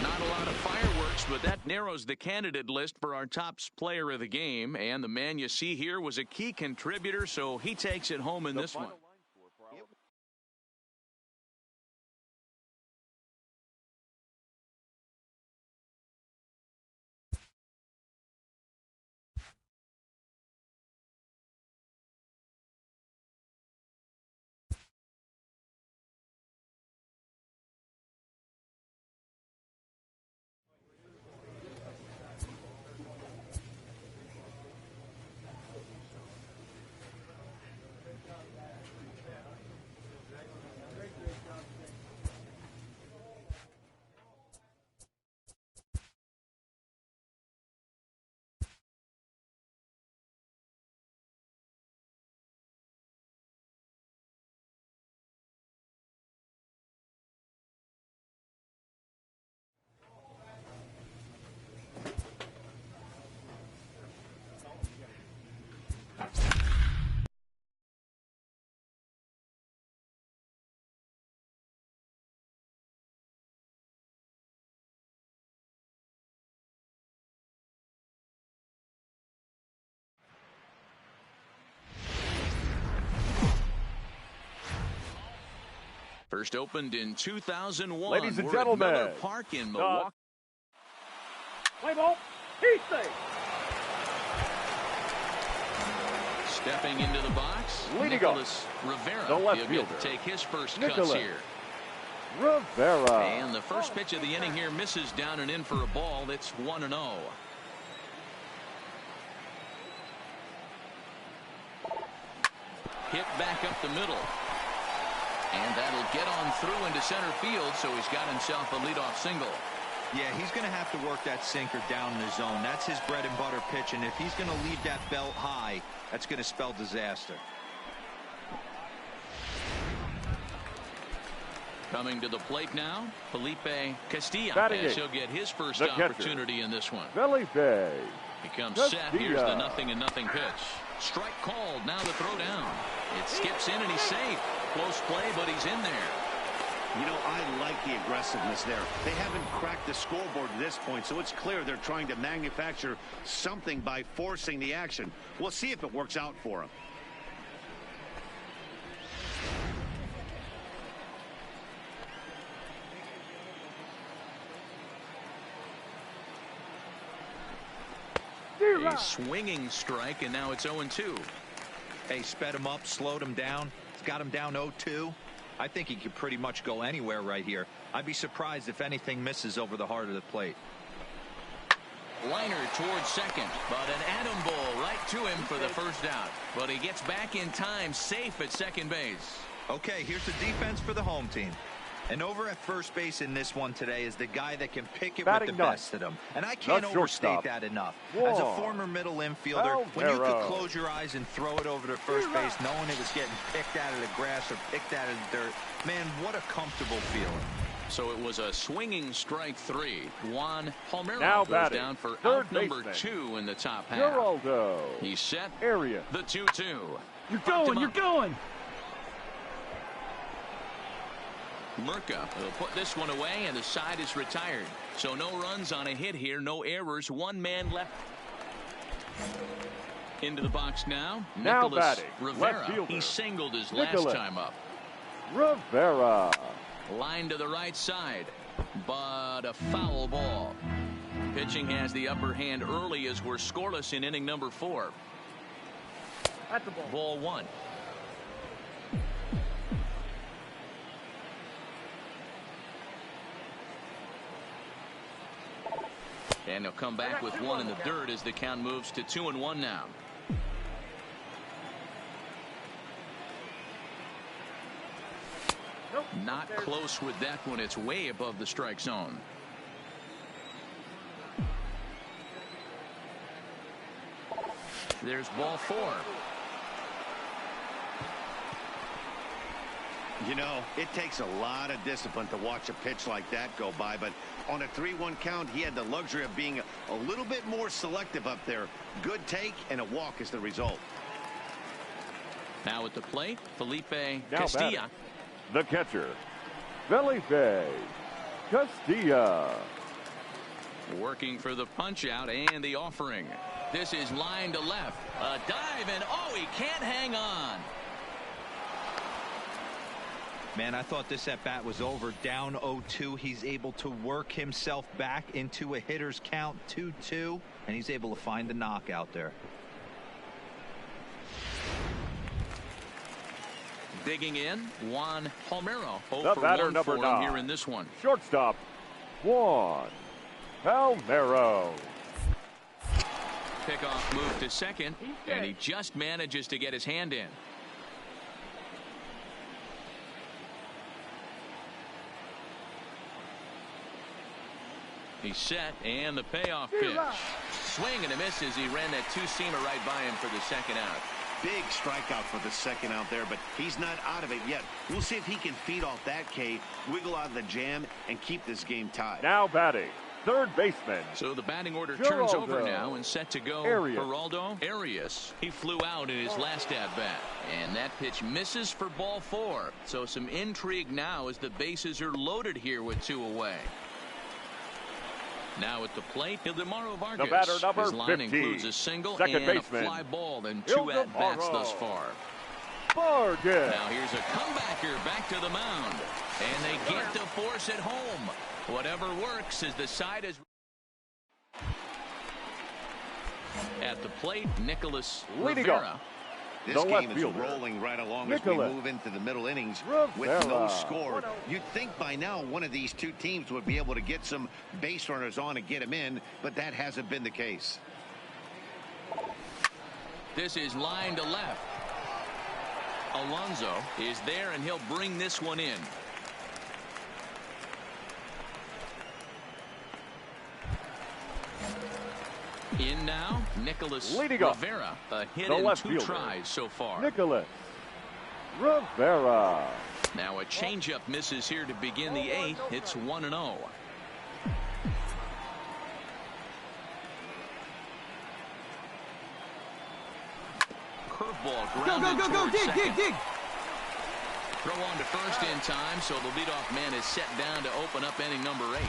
Not a lot of fireworks, but that narrows the candidate list for our top player of the game. And the man you see here was a key contributor, so he takes it home in this one. First opened in 2001. Ladies and We're gentlemen, at Miller Park in Milwaukee. Play ball. He's safe. Stepping into the box, Leading Nicholas Rivera. the left He'll fielder. get to take his first Nicholas cuts here. Rivera. And the first pitch of the inning here misses down and in for a ball. It's 1-0. Hit back up the middle. And that'll get on through into center field, so he's got himself a leadoff single. Yeah, he's going to have to work that sinker down in the zone. That's his bread and butter pitch, and if he's going to leave that belt high, that's going to spell disaster. Coming to the plate now, Felipe Castillo, Batting as eight. he'll get his first The catcher. opportunity in this one. Felipe. He comes Castillo. set. Here's the 0-0 pitch. Strike called. Now the throw down. It skips in and he's safe. Close play, but he's in there. You know, I like the aggressiveness there. They haven't cracked the scoreboard at this point, so it's clear they're trying to manufacture something by forcing the action. We'll see if it works out for them. A swinging strike, and now it's 0-2. Hey, sped him up, slowed him down. He's got him down 0-2. I think he could pretty much go anywhere right here. I'd be surprised if anything misses over the heart of the plate. Liner towards second, but an atom ball right to him for the first out. But he gets back in time, safe at second base. Okay, here's the defense for the home team. And over at first base in this one today is the guy that can pick it Batting with the ninth. best of them. And I can't The overstate shortstop. that enough. Whoa. As a former middle infielder, when you could Alvaro. close your eyes and throw it over to first base knowing it was getting picked out of the grass or picked out of the dirt, man, what a comfortable feeling. So it was a swinging strike 3. Juan Palmero Now goes batting, down for third out number baseman. 2 in the top half. Geraldo. He's set. Area. The 2-2. You're going. You're going. Murka will put this one away, and the side is retired. So no runs on a hit here, no errors, one man left. Into the box now. Now Nicholas batting, Rivera. left fielder. He singled his Nicholas. last time up. Rivera. Line to the right side, but a foul ball. Pitching has the upper hand early as we're scoreless in inning number 4. At the ball. Ball 1. And he'll come back with one in the dirt as the count moves to 2-1 now. Not close with that one. It's way above the strike zone. There's ball 4. You know, it takes a lot of discipline to watch a pitch like that go by, but on a 3-1 count, he had the luxury of being a little bit more selective up there. Good take and a walk is the result. Now at the plate, Felipe Now Castilla. batting, the catcher, Felipe Castilla. Working for the punch out and the offering. This is line to left. A dive, and oh, he can't hang on. Man, I thought this at bat was over. Down 0-2. He's able to work himself back into a hitter's count 2-2, and he's able to find the knockout there. Digging in, Juan Palmeiro. The batter, number 9, here in this one. Shortstop, Juan Palmeiro. Pickoff move to second, and he just manages to get his hand in. He's set, and the payoff pitch. Swing and a miss as he ran that two-seamer right by him for the second out. Big strikeout for the second out there, but he's not out of it yet. We'll see if he can feed off that K, wiggle out of the jam, and keep this game tied. Now batting, third baseman. So the batting order Geraldo turns over now and set to go. Arias. Geraldo Arias. He flew out in his last at-bat. And that pitch misses for ball 4. So some intrigue now as the bases are loaded here with 2 away. Now at the plate, Ildemaro Vargas. The batter, number His line 15, includes a single second and baseman, a fly ball and 2 at-bats thus far. Vargas. Now here's a comebacker back to the mound. And they get to force it home. Whatever works as the side is... At the plate, Nicholas Rivera. This game is rolling right along as we move into the middle innings with no score. You'd think by now one of these two teams would be able to get some base runners on and get them in, but that hasn't been the case. This is line to left. Alonso is there, and he'll bring this one in. In now, Nicholas Rivera. A hit in 2 tries so far. Nicholas Rivera. Now a changeup misses here to begin the 8th. It's 1-0. Curveball grounded towards second. dig. Throw on to first in time, so the leadoff man is set down to open up inning number 8.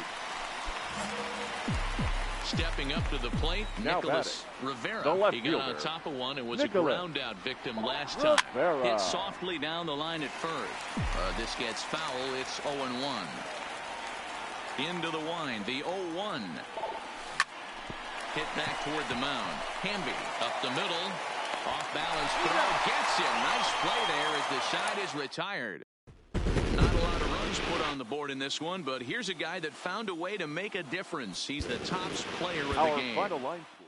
Stepping up to the plate, now Nicholas Rivera. He got on top of one and was a ground out victim last time. Hit softly down the line at first. This gets foul. It's 0-1. Into the wind, the 0-1. Hit back toward the mound. Hamby up the middle. Off balance throw. Gets him. Nice play there as the side is retired. Not a lot of runs put on the board in this one, but here's a guy that found a way to make a difference. He's the tops player of the game. Final line score.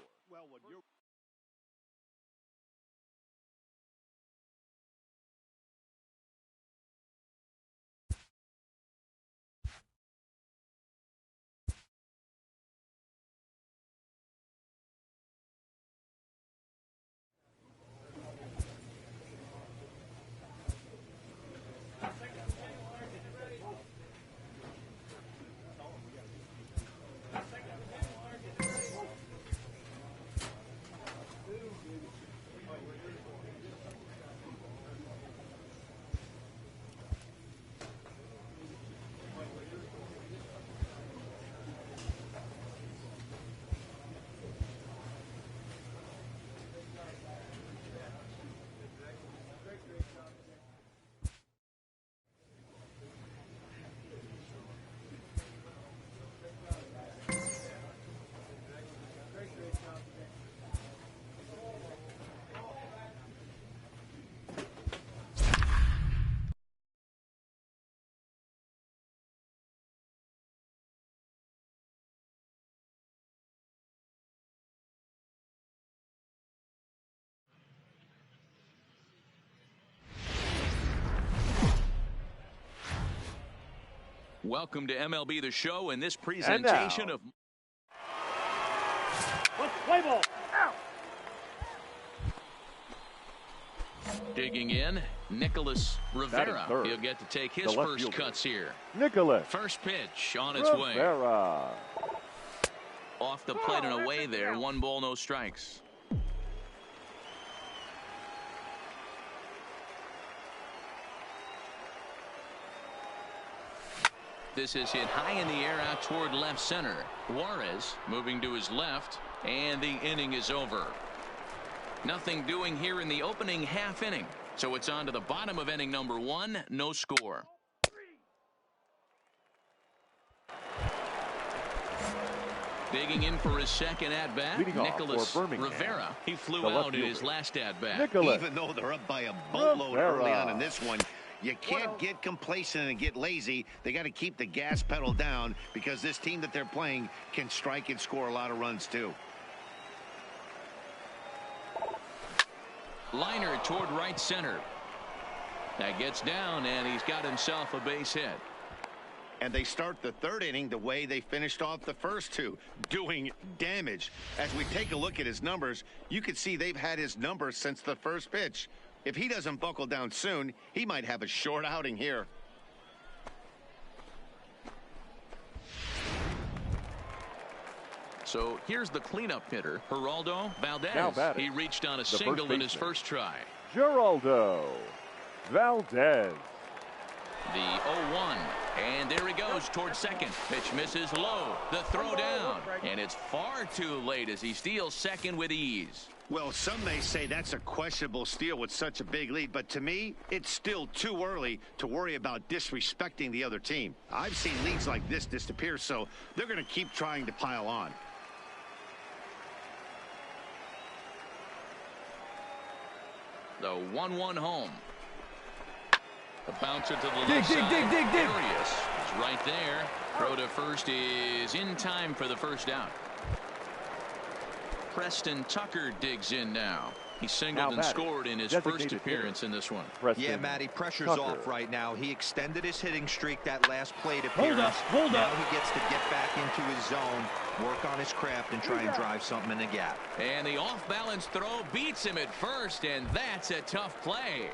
Welcome to MLB The Show and this presentation of... Let's play ball. Out. Digging in, Nicholas Rivera. He'll get to take his first fielder. cuts here. Nicholas. First pitch on its way. Rivera. Off the plate and away there. 1 ball, no strikes. This is hit high in the air out toward left center. Juarez moving to his left, and the inning is over. Nothing doing here in the opening half inning. So it's on to the bottom of inning number 1. No score. Digging in for his second at-bat, Nicholas Rivera. He flew out in his last at-bat. Even though they're up by a boatload early on in this one, you can't get complacent and get lazy. They got to keep the gas pedal down because this team that they're playing can strike and score a lot of runs too. Liner toward right center. That gets down, and he's got himself a base hit. And they start the third inning the way they finished off the first two, doing damage. As we take a look at his numbers, you can see they've had his numbers since the first pitch. If he doesn't buckle down soon, he might have a short outing here. So here's the cleanup hitter, Geraldo Valdez. He reached on a single in his first try. Geraldo Valdez. The 0-1, and there he goes towards second. Pitch misses low. The throw down, and it's far too late as he steals second with ease. Well, some may say that's a questionable steal with such a big lead, but to me, it's still too early to worry about disrespecting the other team. I've seen leads like this disappear, so they're going to keep trying to pile on. The 1-1 home. The bouncer to the left side. Dig. Arias is right there. Throw to first is in time for the first out. Preston Tucker digs in now. He singled and scored in his first appearance in this one. Yeah, Matty, pressure's off right now. He extended his hitting streak that last plate appearance. Hold up. Now he gets to get back into his zone, work on his craft, and try and drive something in the gap. And the off-balance throw beats him at first, and that's a tough play.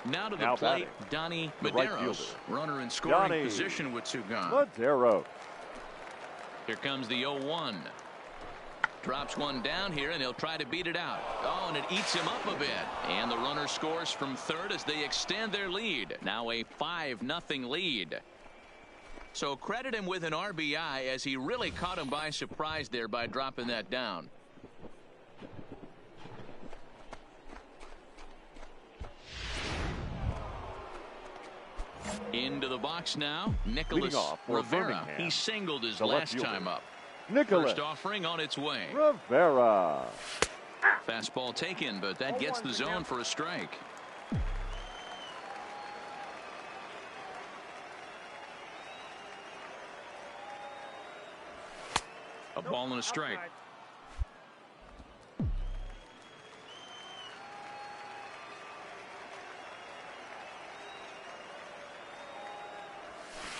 Now to the plate, Donnie Medeiros. Runner in scoring position with 2 gone. Medeiros. Here comes the 0-1. Drops one down here, and he'll try to beat it out. Oh, and it eats him up a bit. And the runner scores from third as they extend their lead. Now a 5-0 lead. So credit him with an RBI as he really caught him by surprise there by dropping that down. Into the box now, Nicholas Rivera. He singled his last time up. First offering on its way. Rivera. Fastball taken, but that gets the zone for a strike. A ball and a strike.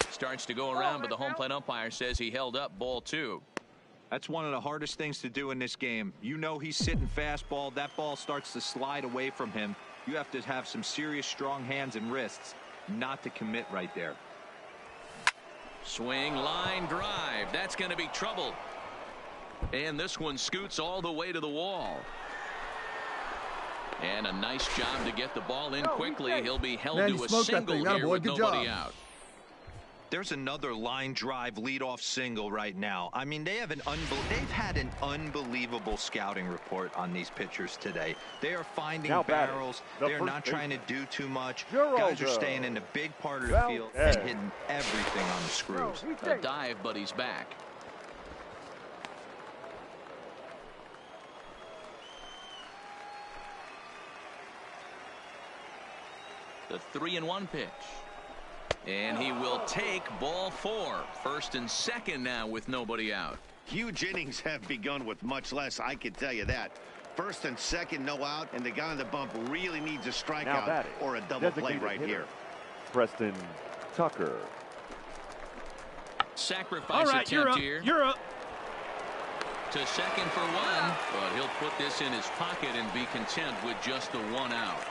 Starts to go around, but the home plate umpire says he held up ball 2. That's one of the hardest things to do in this game. You know he's sitting fastball. That ball starts to slide away from him. You have to have some serious strong hands and wrists not to commit right there. Swing, line, drive. That's going to be trouble. And this one scoots all the way to the wall. And a nice job to get the ball in quickly. He'll be held to a single here with nobody out. There's another line drive leadoff single right now. I mean, they've had an unbelievable scouting report on these pitchers today. They are finding barrels. They are not trying to do too much. Guys are staying in the big part of the field and hitting everything on the screws. A dive, but he's back. The 3-1 pitch. And he will take ball 4. First and second now with nobody out. Huge innings have begun with much less, I can tell you that. First and second, no out, and the guy on the bump really needs a strikeout or a double play right here. Preston Tucker. Sacrifice All right, attempt here. You're up. To second for one, but he'll put this in his pocket and be content with just the 1 out.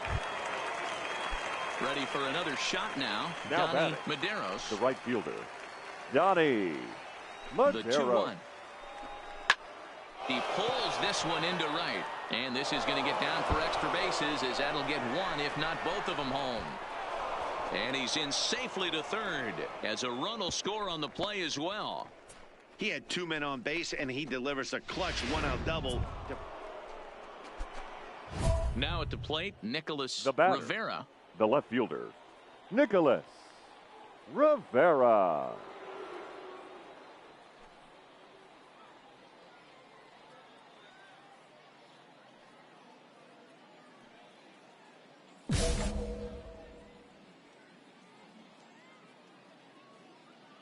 Ready for another shot now. Donnie Medeiros, the right fielder. Donnie Medeiros. The 2-1. He pulls this one into right, and this is going to get down for extra bases, as that'll get one, if not both of them, home. And he's in safely to third, as a run will score on the play as well. He had 2 men on base, and he delivers a clutch 1-out double. Now at the plate, Nicholas batter, Rivera. The left fielder, Nicholas Rivera.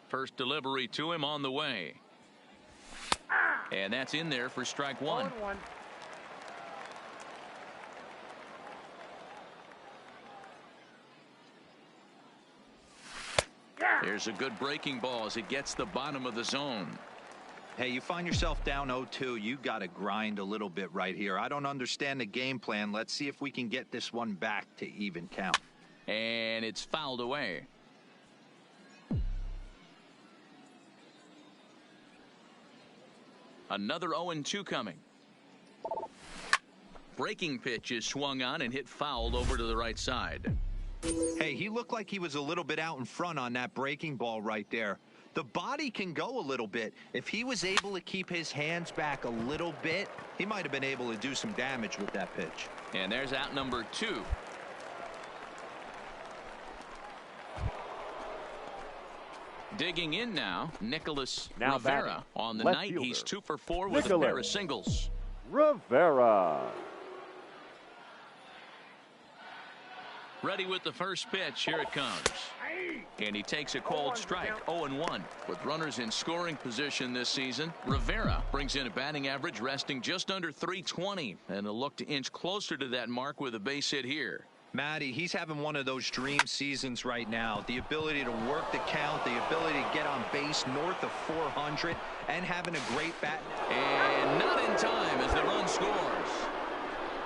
First delivery to him on the way. And that's in there for strike one. There's a good breaking ball as it gets the bottom of the zone. Hey, you find yourself down 0-2. You got to grind a little bit right here. I don't understand the game plan. Let's see if we can get this one back to even count. And it's fouled away. Another 0-2 coming. Breaking pitch is swung on and hit fouled over to the right side. Hey, he looked like he was a little bit out in front on that breaking ball right there. The body can go a little bit. If he was able to keep his hands back a little bit, he might have been able to do some damage with that pitch. And there's out number 2. Digging in now, Nicholas Rivera. On the night, fielder. He's 2 for 4 with a pair of singles. Rivera. Ready with the first pitch. Here it comes. And he takes a cold strike. 0-1. With runners in scoring position this season, Rivera brings in a batting average resting just under .320. And a look to inch closer to that mark with a base hit here. Matty, he's having one of those dream seasons right now. The ability to work the count, the ability to get on base north of 400, and having a great bat. And not in time as the run scores.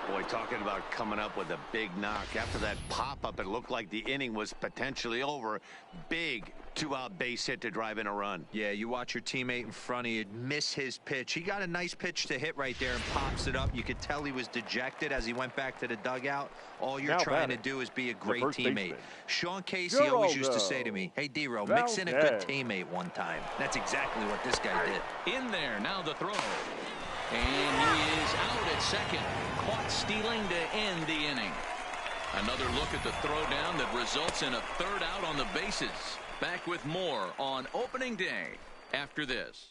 Boy, talking about coming up with a big knock. After that pop-up, it looked like the inning was potentially over. Big 2-out base hit to drive in a run. Yeah, you watch your teammate in front of you miss his pitch. He got a nice pitch to hit right there and pops it up. You could tell he was dejected as he went back to the dugout. All you're trying to do is be a great teammate. Baseman. Sean Casey always used to say to me, hey, D-Row, mix in a good teammate one time. That's exactly what this guy did. In there, now the throw. And he is out at second. Caught stealing to end the inning. Another look at the throwdown that results in a 3rd out on the bases. Back with more on opening day after this.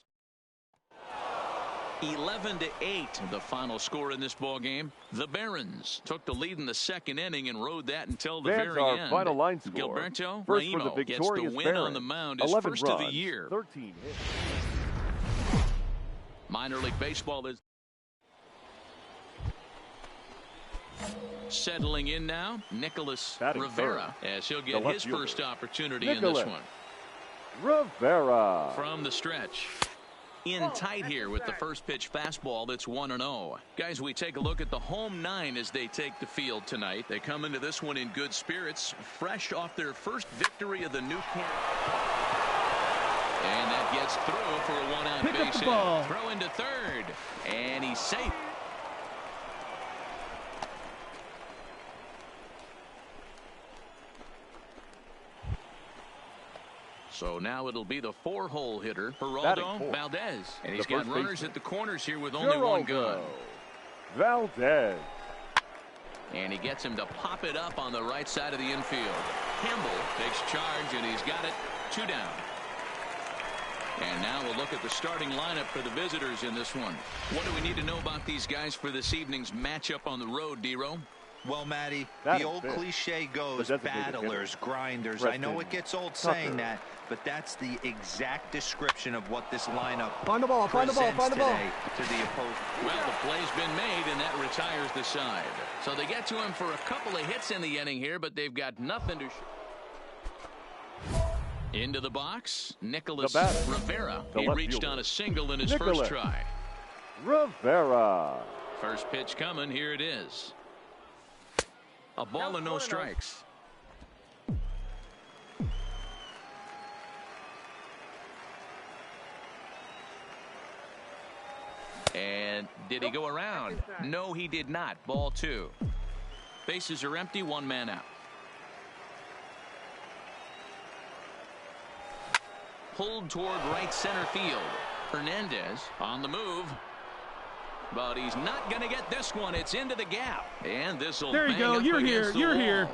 11-8, the final score in this ball game. The Barons took the lead in the 2nd inning and rode that until the very end. Final line score. Gilberto First Raimo for the gets the win Barons. on the mound, his 11 first runs, of the year. 13 hits. Minor League Baseball is settling in now. Nicholas Rivera, as he'll get his first opportunity in this one. Rivera. From the stretch. In tight here with the first pitch fastball that's 1-0. Guys, we take a look at the home 9 as they take the field tonight. They come into this one in good spirits, fresh off their first victory of the new camp. And that gets through for a 1-out base hit. Throw into third, and he's safe. So now it'll be the 4-hole hitter, Geraldo Valdez. And he's got runners at the corners here with only one gun. Valdez. And he gets him to pop it up on the right side of the infield. Campbell takes charge, and he's got it 2 down. And now we'll look at the starting lineup for the visitors in this one. What do we need to know about these guys for this evening's matchup on the road, D-Row? Well, Matty, the old cliche goes, battlers, grinders. I know it gets old saying that, but that's the exact description of what this lineup presents today to the opponent. Well, the play's been made, and that retires the side. So they get to him for a couple of hits in the inning here, but they've got nothing to show. Into the box, Nicholas The batter, Rivera. the He left reached fielder, on a single in his Nicholas first try. Rivera. First pitch coming. Here it is. A ball and no strikes. And did he go around? No, he did not. Ball 2. Bases are empty. 1 man out. Pulled toward right center field. Hernandez on the move. But he's not going to get this one. It's into the gap. And this will There you go. You're here. You're here.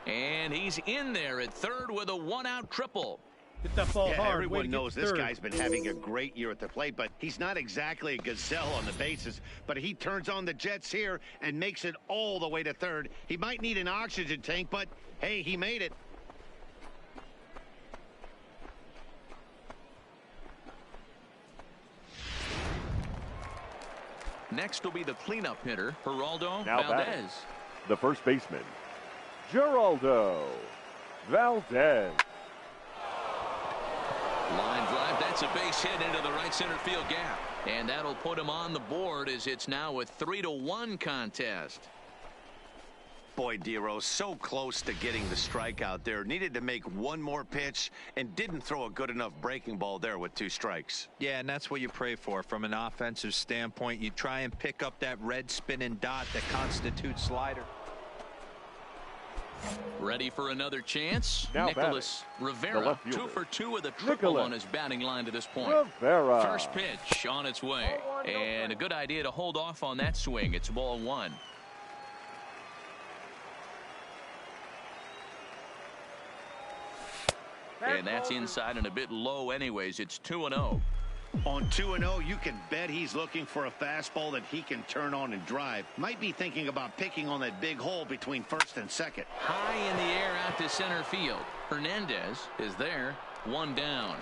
And he's in there at third with a 1-out triple. Hit that ball hard. Everyone knows this guy's been having a great year at the plate, but he's not exactly a gazelle on the bases. But he turns on the Jets here and makes it all the way to third. He might need an oxygen tank, but hey, he made it. Next will be the cleanup hitter, Geraldo Now Valdez. batting, the first baseman, Geraldo Valdez. Line drive, that's a base hit into the right center field gap. And that'll put him on the board as it's now a 3-1 contest. Boy, Dero, so close to getting the strikeout there. Needed to make one more pitch and didn't throw a good enough breaking ball there with 2 strikes. Yeah, and that's what you pray for from an offensive standpoint. You try and pick up that red spinning dot that constitutes slider. Ready for another chance. Now Nicholas Rivera, 2 for 2 with a triple on his batting line to this point. Rivera. First pitch on its way. And a good idea to hold off on that swing. It's ball 1. And that's inside and a bit low anyways. It's 2-0. On 2-0, you can bet he's looking for a fastball that he can turn on and drive. Might be thinking about picking on that big hole between first and second. High in the air out to center field. Hernandez is there. 1 down.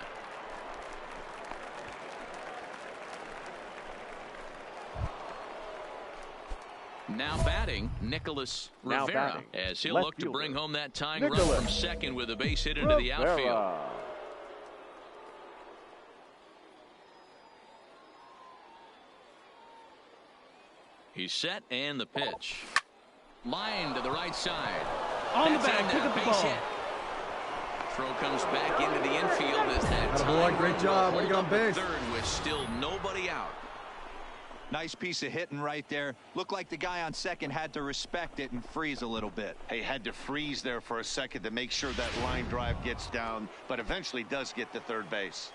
Now batting, Nicholas Rivera, as he'll look to bring home that tying run from second with a base hit into the outfield. He's set and the pitch. Line to the right side. On the back, pick up the ball. Hit. Throw comes back into the infield as that boy, great job. Way to get on base. Third with still nobody out. Nice piece of hitting right there. Looked like the guy on second had to respect it and freeze a little bit. He had to freeze there for a second to make sure that line drive gets down, but eventually does get to third base.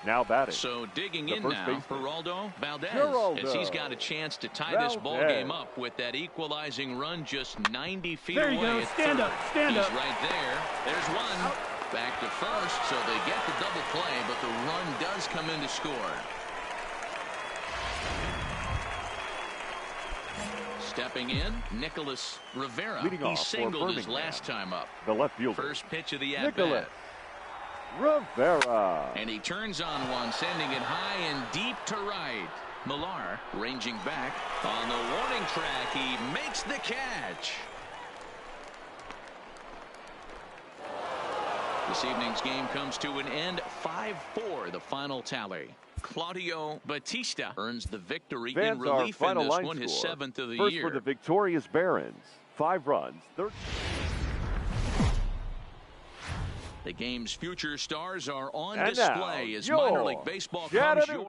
Now batting. So digging the in first now, baseman, Geraldo Valdez, Geraldo as he's got a chance to tie Valdez. this ball game up with that equalizing run just 90 feet there away. You go. At Stand third. up. Stand he's up. right there. There's one. Out. Back to first, so they get the double play, but the run does come in to score. Stepping in, Nicholas Rivera. He singled his last time up. The left fielder. First pitch of the Nicholas at-bat. Rivera. And he turns on one, sending it high and deep to right. Millar ranging back on the warning track. He makes the catch. This evening's game comes to an end. 5-4 the final tally. Claudio Batista earns the victory in relief in this one, his 7th of the First year. for the victorious Barons. 5 runs. The game's future stars are on And display now, as minor league baseball comes your.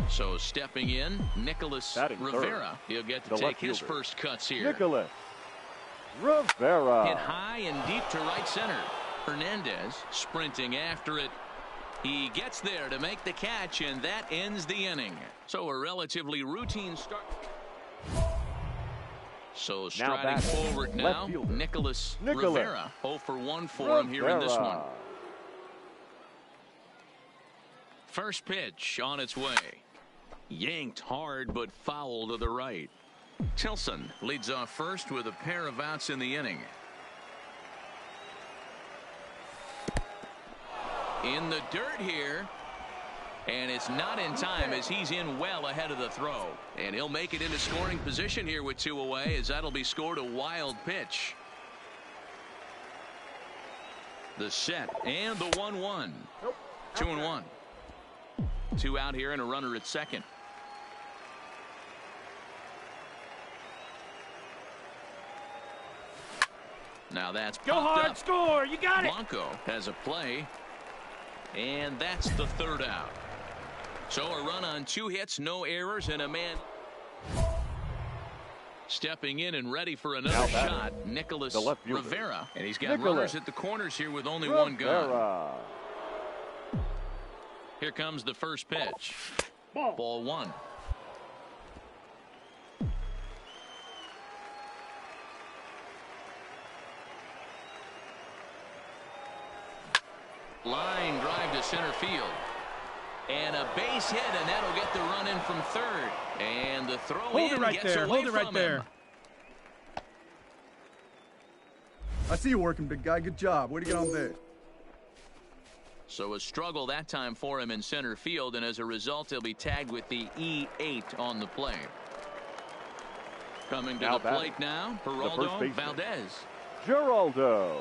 So stepping in, Nicholas Rivera. He'll get to take his first cuts here. Nicholas Rivera. Hit high and deep to right center. Hernandez sprinting after it. He gets there to make the catch, and that ends the inning. So a relatively routine start. So striding forward now, Nicholas Rivera. 0 for 1 for him here in this one. First pitch on its way. Yanked hard but foul to the right. Tilson leads off first with a pair of outs in the inning. In the dirt here. And it's not in time as he's in well ahead of the throw. And he'll make it into scoring position here with 2 away, as that'll be scored a wild pitch. The set and the 1-1. 2-1. 2 out here and a runner at second. Now that's go hard, up. score. You got it. Blanco has a play. And that's the 3rd out. So a run on 2 hits, no errors, and a man stepping in and ready for another shot. Nicholas Rivera. And he's got runners at the corners here with only 1 gun. Here comes the first pitch. Ball 1. Line drive to center field. And a base hit, and that'll get the run in from third. And the throw Hold in it right gets there. away Hold it right from there. him. I see you working, big guy. Good job. Way to get on base. So a struggle that time for him in center field, and as a result, he'll be tagged with the E8 on the play. Coming to the plate now, Geraldo Valdez. Geraldo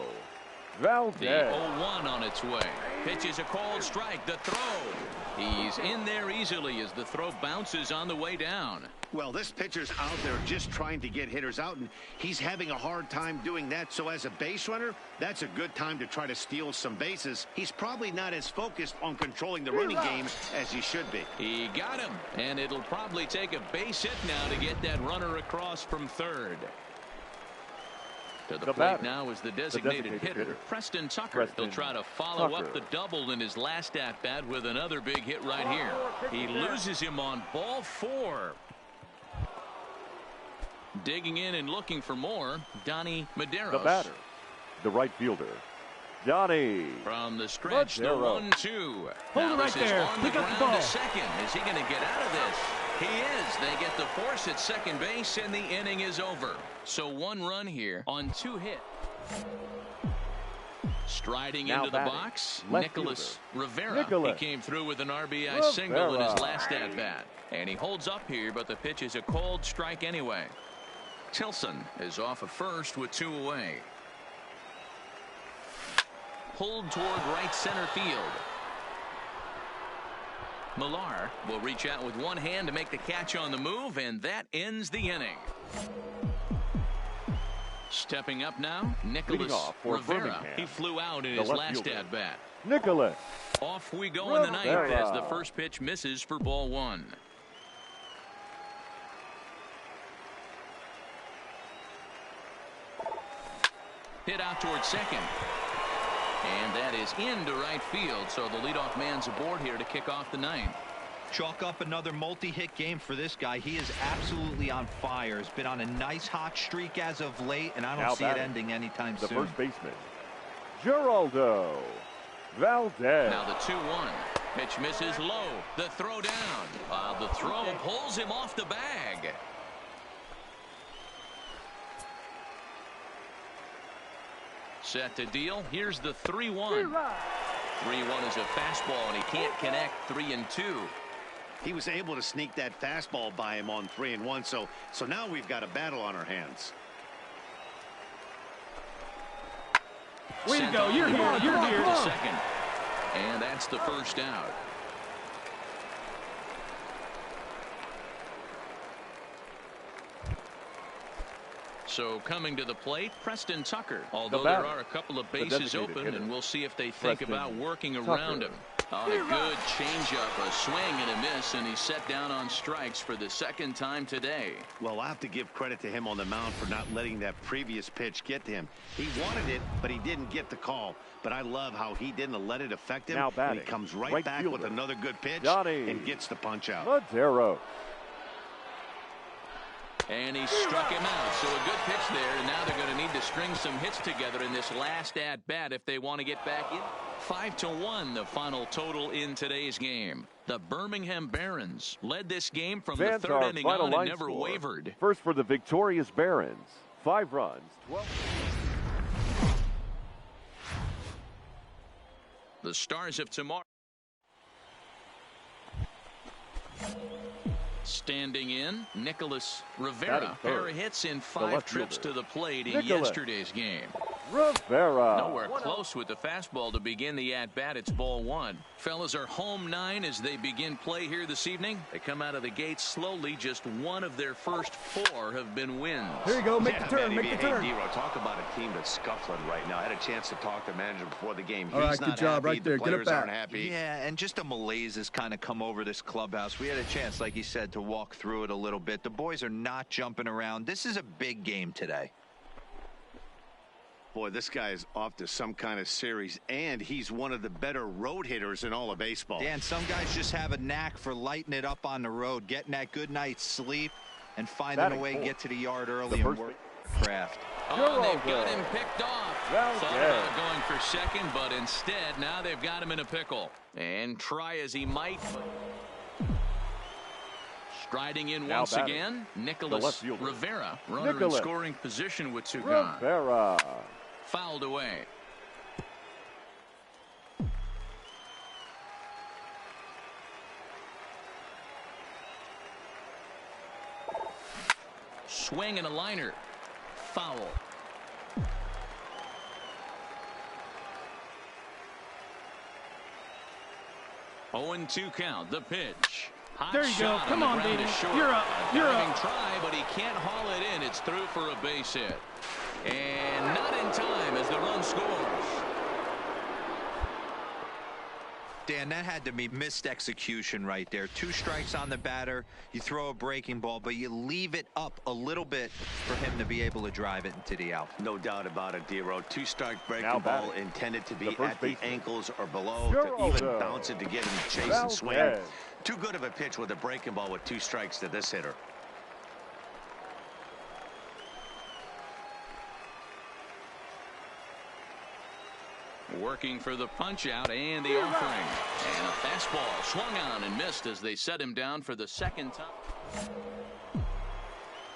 Valdez. The 0-1 on its way. Pitches a cold strike. The throw. He's in there easily as the throw bounces on the way down. Well, this pitcher's out there just trying to get hitters out, and he's having a hard time doing that. So as a base runner, that's a good time to try to steal some bases. He's probably not as focused on controlling the running game as he should be. He got him, and it'll probably take a base hit now to get that runner across from third. To the plate now is the designated hitter, Preston Tucker. He'll try to follow up the double in his last at-bat with another big hit right here. He loses him on ball 4. Digging in and looking for more, Donnie Medeiros. The batter, the right fielder, Donnie. From the stretch, the 1-2. Hold it right there. Pick up the ball. To second. Is he going to get out of this? He is. They get the force at second base, and the inning is over. So 1 run here on 2 hits. Striding now into the box, Nicholas Rivera. Nicholas. He came through with an RBI single in his last at-bat. And he holds up here, but the pitch is a cold strike anyway. Tilson is off of first with 2 away. Pulled toward right center field. Millar will reach out with 1 hand to make the catch on the move, and that ends the inning. Stepping up now, Nicholas Rivera. He flew out in his last at-bat. Nicholas. Off we go in the 9th as the first pitch misses for ball 1. Hit out toward second. And that is into right field, so the leadoff man's aboard here to kick off the 9th. Chalk up another multi-hit game for this guy. He is absolutely on fire. He's been on a nice hot streak as of late, and I don't see it ending anytime soon. The first baseman, Geraldo Valdez. Now the 2-1. Pitch misses low. The throw down. The throw pulls him off the bag. Set to deal. Here's the 3-1. 3-1 is a fastball, and he can't connect 3-2. He was able to sneak that fastball by him on 3-1, so now we've got a battle on our hands. Way to go. You're here. You're here. Second. And that's the first out. So coming to the plate, Preston Tucker. Although there are a couple of bases open, and we'll see if they think about working around him. On a good changeup, a swing and a miss, and he's set down on strikes for the 2nd time today. Well, I have to give credit to him on the mound for not letting that previous pitch get to him. He wanted it, but he didn't get the call. But I love how he didn't let it affect him. Now batting, he comes right back with another good pitch and gets the punch out. Medeiros. And he struck him out. So a good pitch there, and now they're going to need to string some hits together in this last at-bat if they want to get back in. 5-1, the final total in today's game. The Birmingham Barons led this game from the 3rd inning on and never wavered. First for the victorious Barons. 5 runs, 12. The Stars of tomorrow. Standing in, Nicholas Rivera. Pair of hits in 5 trips to the plate in Nicholas yesterday's game. Rivera. Nowhere close with the fastball to begin the at-bat. It's ball 1. Fellas are home 9 as they begin play here this evening. They come out of the gate slowly. Just one of their first 4 have been wins. Here you go. Make the turn. Manny, Make the turn. D-Row, talk about a team that's scuffling right now. I had a chance to talk to the manager before the game. All right, He's good not job happy. right there. The Get it players back. aren't happy. Yeah, and just a malaise has kind of come over this clubhouse. We had a chance, like you said, to walk through it a little bit. The boys are not jumping around. This is a big game today. Boy, this guy is off to some kind of series, and he's one of the better road hitters in all of baseball. Dan, some guys just have a knack for lighting it up on the road, getting that good night's sleep, and finding a way to get to the yard early and work their craft. Oh, they've got him picked off. Thought about going for second, but instead, now they've got him in a pickle. And try as he might. Striding in once again, Nicholas Rivera. Runner in scoring position with 2 gone. Rivera. Fouled away. Swing and a liner. Foul. Oh, 0-2 count. The pitch. Hot there you go. shot Come on, baby. You're up. You're up. Try, but he can't haul it in. It's through for a base hit. And not in time as the run scores. Dan, that had to be missed execution right there. 2 strikes on the batter. You throw a breaking ball, but you leave it up a little bit for him to be able to drive it into the out. No doubt about it, D-Row. 2-strike breaking ball intended to be at the ankles or below, to even bounce it to get him to chase and swing. Too good of a pitch with a breaking ball with 2 strikes to this hitter. Working for the punch out and the offering. And a fastball swung on and missed as they set him down for the second time.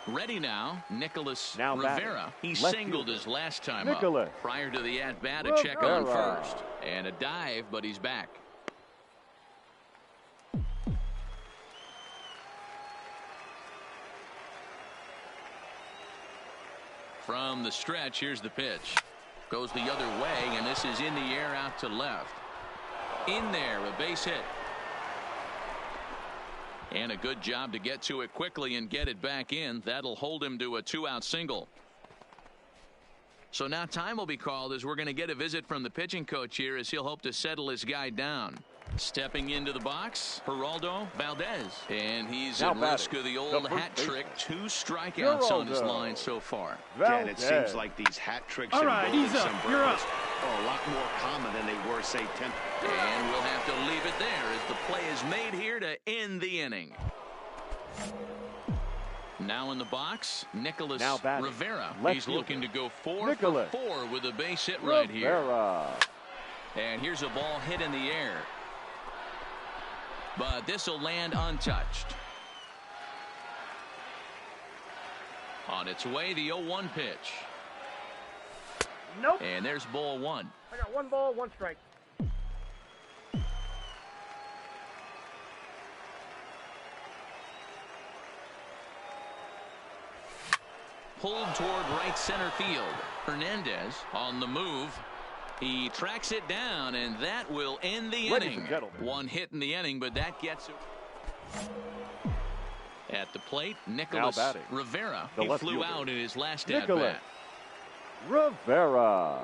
Ready now, Nicholas Rivera. He singled his last time up. Prior to the at-bat, a check on first. And a dive, but he's back. From the stretch, here's the pitch. Goes the other way, and this is in the air out to left. In there, a base hit. And a good job to get to it quickly and get it back in. That'll hold him to a 2-out single. So now time will be called as we're going to get a visit from the pitching coach here as he'll hope to settle his guy down. Stepping into the box, Geraldo Valdez. And he's at risk of the old hat trick. 2 strikeouts on his line so far. And it seems like these hat tricks and golden sombreros are a lot more common than they were, say, 10. And we'll have to leave it there as the play is made here to end the inning. Now in the box, Nicholas Rivera. He's looking to go 4 for 4 with a base hit right here. And here's a ball hit in the air. But this will land untouched. On its way, the 0-1 pitch. Nope. And there's ball 1. I got 1 ball, 1 strike. Pulled toward right center field. Hernandez on the move. He tracks it down, and that will end the inning. 1 hit in the inning, but that gets it. At the plate, Nicholas Rivera. He flew out in his last at-bat. Rivera.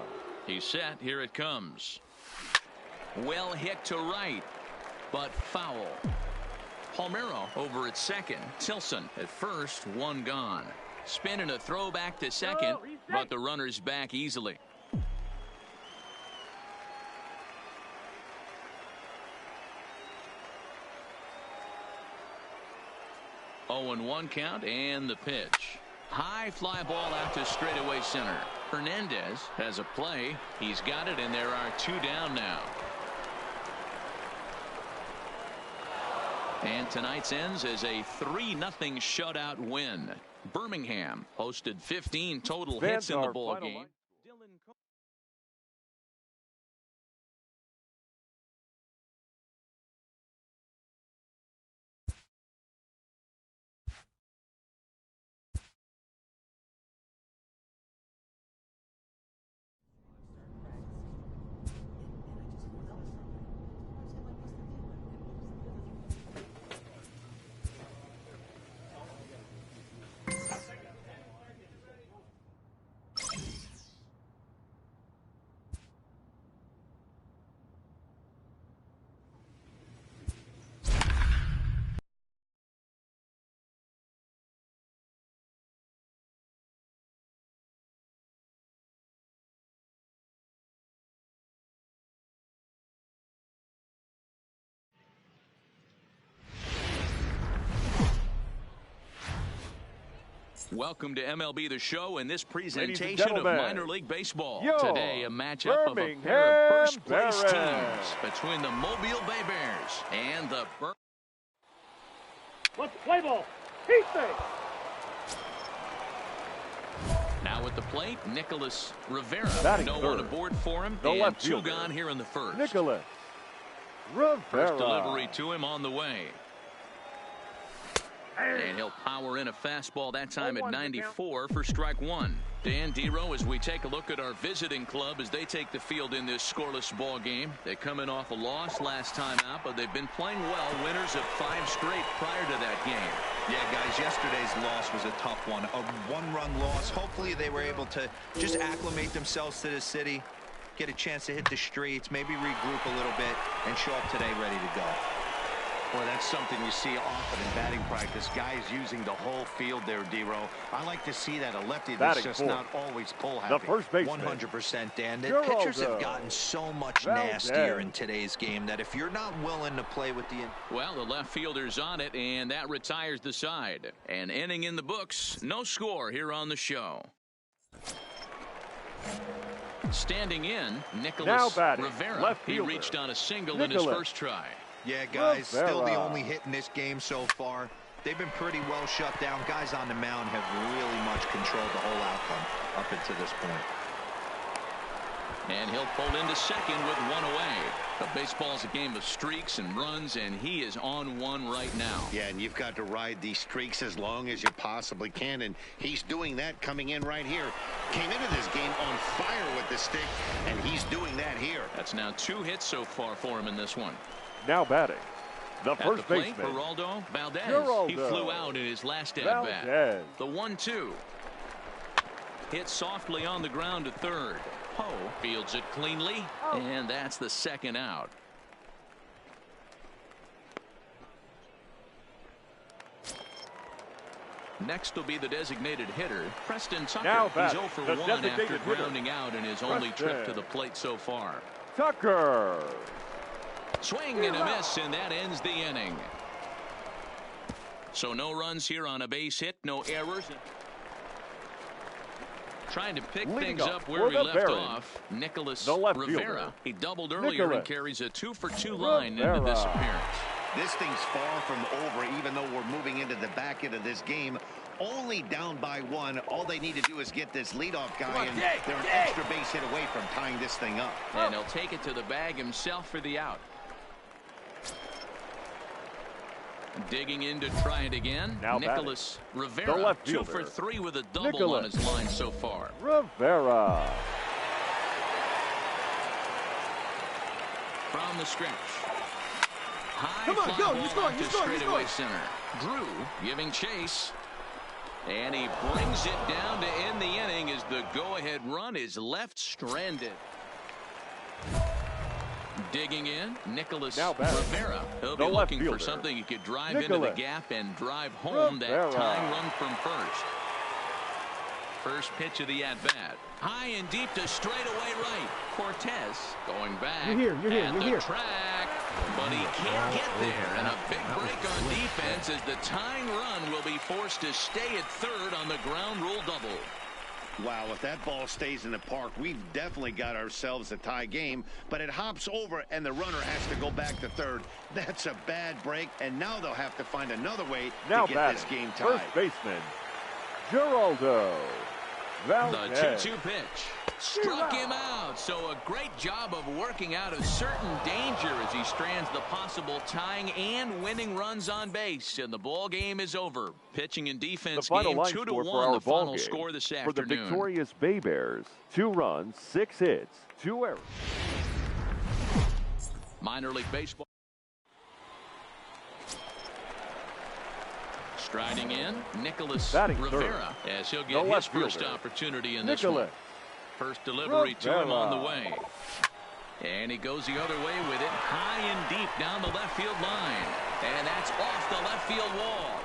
He's set. Here it comes. Well hit to right, but foul. Palmeiro over at second. Tilson at first, 1 gone. Spin and a throw back to second, but the runner's back easily. Oh, and 1 count and the pitch. High fly ball out to straightaway center. Hernandez has a play. He's got it, and there are 2 down now. And tonight's ends as a 3-0 shutout win. Birmingham posted 15 total hits in the ball game. Welcome to MLB The Show and this presentation of minor league baseball. Today, a matchup of a pair of first-place teams between the Mobile Bay Bears and the Let's play ball. Heat thing. Now at the plate, Nicholas Rivera. Batting no third. one aboard for him, The and left two fielder. gone here in the first. Nicholas Rivera. First delivery to him on the way. And he'll power in a fastball that time at 94 for strike one. Dan Dero, as we take a look at our visiting club as they take the field in this scoreless ball game. They're coming off a loss last time out, but they've been playing well. Winners of 5 straight prior to that game. Yeah, guys, yesterday's loss was a tough one. A one-run loss. Hopefully they were able to just acclimate themselves to the city, get a chance to hit the streets, maybe regroup a little bit, and show up today ready to go. Boy, that's something you see often in batting practice. Guys using the whole field there, Dero. I like to see that. A lefty that's just not always pull happy. The first baseman. 100%, Dan. The pitchers have gotten so much nastier in today's game that if you're not willing to play with the... Well, the left fielder's on it, and that retires the side. An inning in the books. No score here on the show. Standing in, Nicholas Rivera. Left he fielder. reached on a single in his first try. Yeah, guys, Rivera. still the only hit in this game so far. They've been pretty well shut down. Guys on the mound have really much controlled the whole outcome up until this point. And he'll pull into second with one away. But baseball's a game of streaks and runs, and he is on one right now. Yeah, and you've got to ride these streaks as long as you possibly can, and he's doing that coming in right here. Came into this game on fire with the stick, and he's doing that here. That's now 2 hits so far for him in this one. Now batting, the At first the plate, baseman. Geraldo Valdez. He flew out in his last at-bat. The 1-2. Hit softly on the ground to third. Poe fields it cleanly, and that's the second out. Next will be the designated hitter, Preston Tucker. Now He's batting, 0 for the 1 after designated hitter, grounding out in his only trip to the plate so far. Tucker. Swing and a miss, and that ends the inning. So no runs here on a base hit, no errors. Trying to pick things up where we left off, Nicholas Rivera. Fielder. He doubled earlier and carries a 2-for-2 line into this appearance. This thing's far from over, even though we're moving into the back end of this game. Only down by 1. All they need to do is get this leadoff guy, and they're an extra base hit away from tying this thing up. And he'll take it to the bag himself for the out. Digging in to try it again. Now Nicholas Rivera, 2 for 3 with a double on his line so far. Rivera. From the stretch. High Come on, go. You're scoring. straightaway center. Drew giving chase. And he brings it down to end the inning as the go-ahead run is left stranded. Digging in, Nicholas Rivera. He'll be looking for something he could drive into the gap and drive home that tying run from first. First pitch of the at-bat. High and deep to straightaway right. Cortez going back at the track, but he can't get there. And a big break on defense as the tying run will be forced to stay at third on the ground rule double. Wow, if that ball stays in the park, we've definitely got ourselves a tie game, but it hops over and the runner has to go back to third. That's a bad break, and now they'll have to find another way to get this game tied. First baseman, Geraldo Valdez. The 2-2 pitch. Struck him out. So a great job of working out a certain danger as he strands the possible tying and winning runs on base. And the ball game is over. Pitching and defense game 2-1. The final score this afternoon. For the victorious Bay Bears, 2 runs, 6 hits, 2 errors. Minor League Baseball. Striding in, Nicholas Rivera, as he'll get his first opportunity in this one. First delivery to him on the way. And he goes the other way with it, high and deep down the left field line. And that's off the left field wall.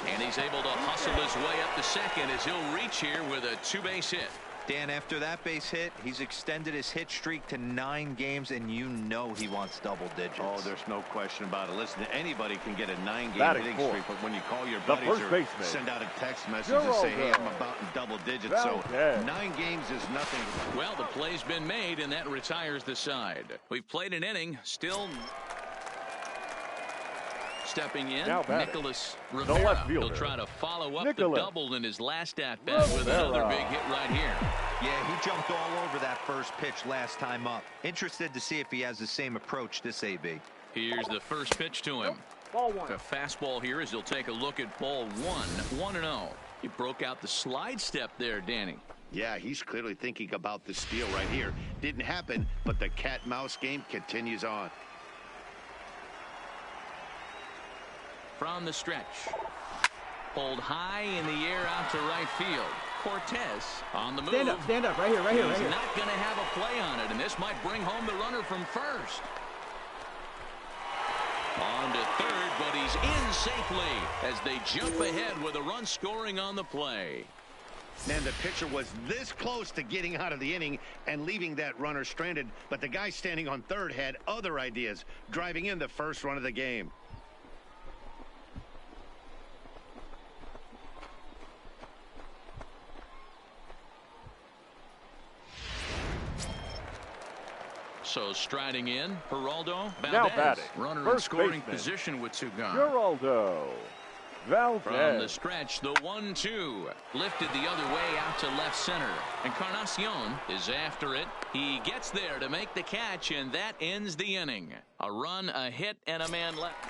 And he's able to hustle his way up to second as he'll reach here with a 2-base hit. Dan, after that base hit, he's extended his hit streak to 9 games, and you know he wants double digits. Oh, there's no question about it. Listen, anybody can get a 9-game Batting hitting fourth. streak, but when you call your The buddies first or baseman. send out a text message and say, hey, I'm about in double digits, so Valdez. 9 games is nothing. Well, the play's been made, and that retires the side. We've played an inning, still stepping in, Now batting. Nicholas The Rivera. left fielder. He'll try to follow up Nicholas. the double in his last at-bat with another big hit right here. Yeah, he jumped all over that first pitch last time up. Interested to see if he has the same approach this AB. Here's the first pitch to him. Ball one. The fastball here as he'll take a look at ball 1-0. He broke out the slide step there, Danny. Yeah, he's clearly thinking about the steal right here. Didn't happen, but the cat-mouse game continues on. From the stretch. Pulled high in the air out to right field. Cortez on the move. Stand up, right here, right here, right He's here. not going to have a play on it, and this might bring home the runner from first. On to third, but he's in safely as they jump ahead with a run scoring on the play. Man, the pitcher was this close to getting out of the inning and leaving that runner stranded, but the guy standing on third had other ideas, driving in the first run of the game. So striding in, Geraldo Now Valdez. batting. Runner in First scoring baseman. position with 2 gone. Geraldo Valdez. From the stretch, the 1-2. Lifted the other way out to left center. Encarnacion is after it. He gets there to make the catch, and that ends the inning. A run, a hit, and a man left.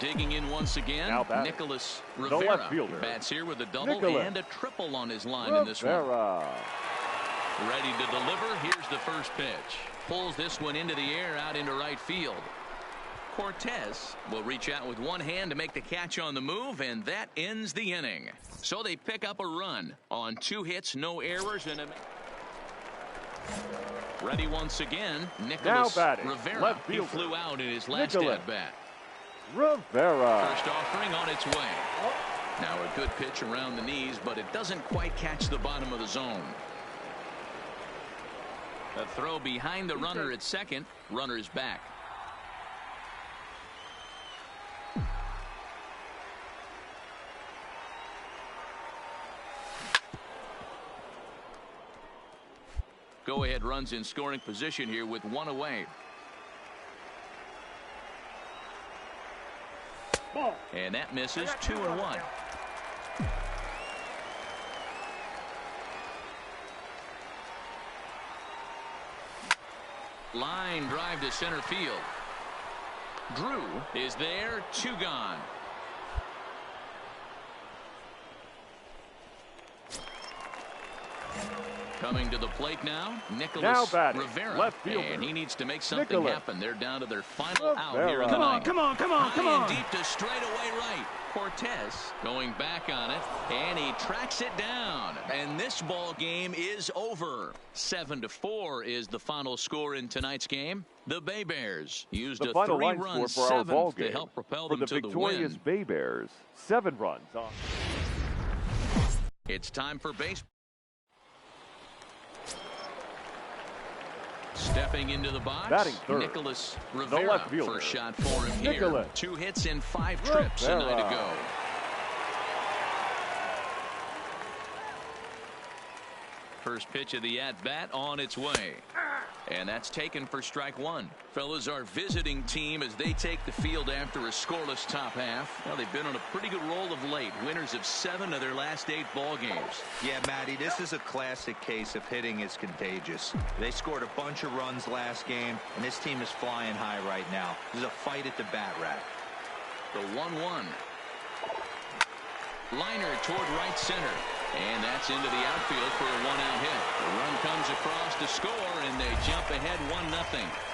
Digging in once again, Now batting. Nicholas The Rivera. left fielder. Bats here with a double Nicholas and a triple on his line in this one. Rivera. Ready to deliver. Here's the first pitch. Pulls this one into the air out into right field. Cortez will reach out with one hand to make the catch on the move, and that ends the inning. So they pick up a run on 2 hits, no errors, and a... Ready once again, Nicholas batting. Rivera. Left He fielder. flew out in his last Nicholas at-bat. Rivera. First offering on its way. Now a good pitch around the knees, but it doesn't quite catch the bottom of the zone. A throw behind the runner at second. Runner's back. Go-ahead runs in scoring position here with 1 away. And that misses. 2-1. Line drive to center field. Drew is there. 2 gone. Coming to the plate now, Nicholas Rivera. Left fielder. And he needs to make something Nicholas happen. They're down to their final out Rivera. here in the ninth. Come on. High and deep to straightaway right. Cortez going back on it, and he tracks it down. And this ball game is over. 7-4 is the final score in tonight's game. The Bay Bears used The a final line 3-run score for our ball seventh game to help propel for them the to the victorious win. Bay Bears. 7 runs on. It's time for baseball. Stepping into the box, Batting third. Nicholas The Rivera. left fielder. First shot for him here. Nicholas 2 hits in 5 trips a night Rivera. ago. First pitch of the at-bat on its way. And that's taken for strike 1. Fellas, our visiting team as they take the field after a scoreless top half. Well, they've been on a pretty good roll of late. Winners of 7 of their last 8 ball games. Yeah, Matty, this is a classic case of hitting is contagious. They scored a bunch of runs last game, and this team is flying high right now. This is a fight at the bat rack. The 1-1. Liner toward right center. And that's into the outfield for a 1-out hit. The run comes across to score, and they jump ahead 1-0.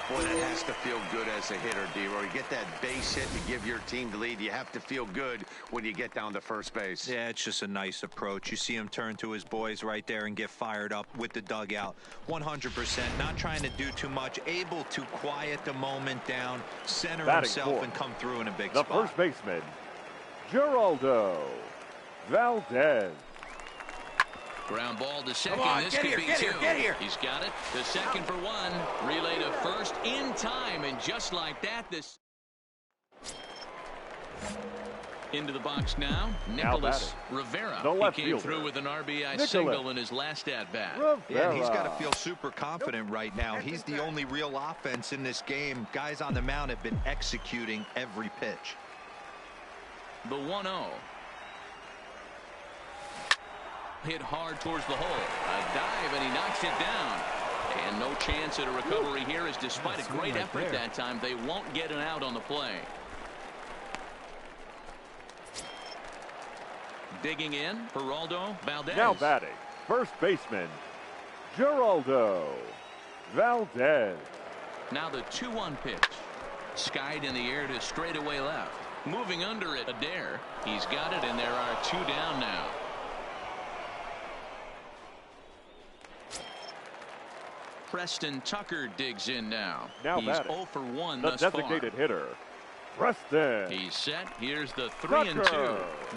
Boy, that has to feel good as a hitter, D-Roy. You get that base hit to give your team the lead. You have to feel good when you get down to first base. Yeah, it's just a nice approach. You see him turn to his boys right there and get fired up with the dugout. 100%, not trying to do too much, able to quiet the moment down, center Batting himself, fourth. and come through in a big The spot. first baseman, Geraldo Valdez. Ground ball to second. Come on, this get could here, be get two. here, get here. He's got it. The second for one. Relay to first in time. And just like that, this into the box now. Nicholas Rivera. He came through with an RBI single in his last at-bat. Yeah, he's got to feel super confident right now. He's the only real offense in this game. Guys on the mound have been executing every pitch. The 1-0. Hit hard towards the hole. A dive, and he knocks it down. And no chance at a recovery here, as despite a great effort that time, they won't get an out on the play. Digging in, Geraldo Valdez. Now batting, first baseman, Geraldo Valdez. Now the 2-1 pitch. Skied in the air to straightaway left. Moving under it, Adair. He's got it, and there are two down now. Preston Tucker digs in now. He's batting, 0 for 1 the thus far. designated hitter, Preston. He's set. Here's the 3-2.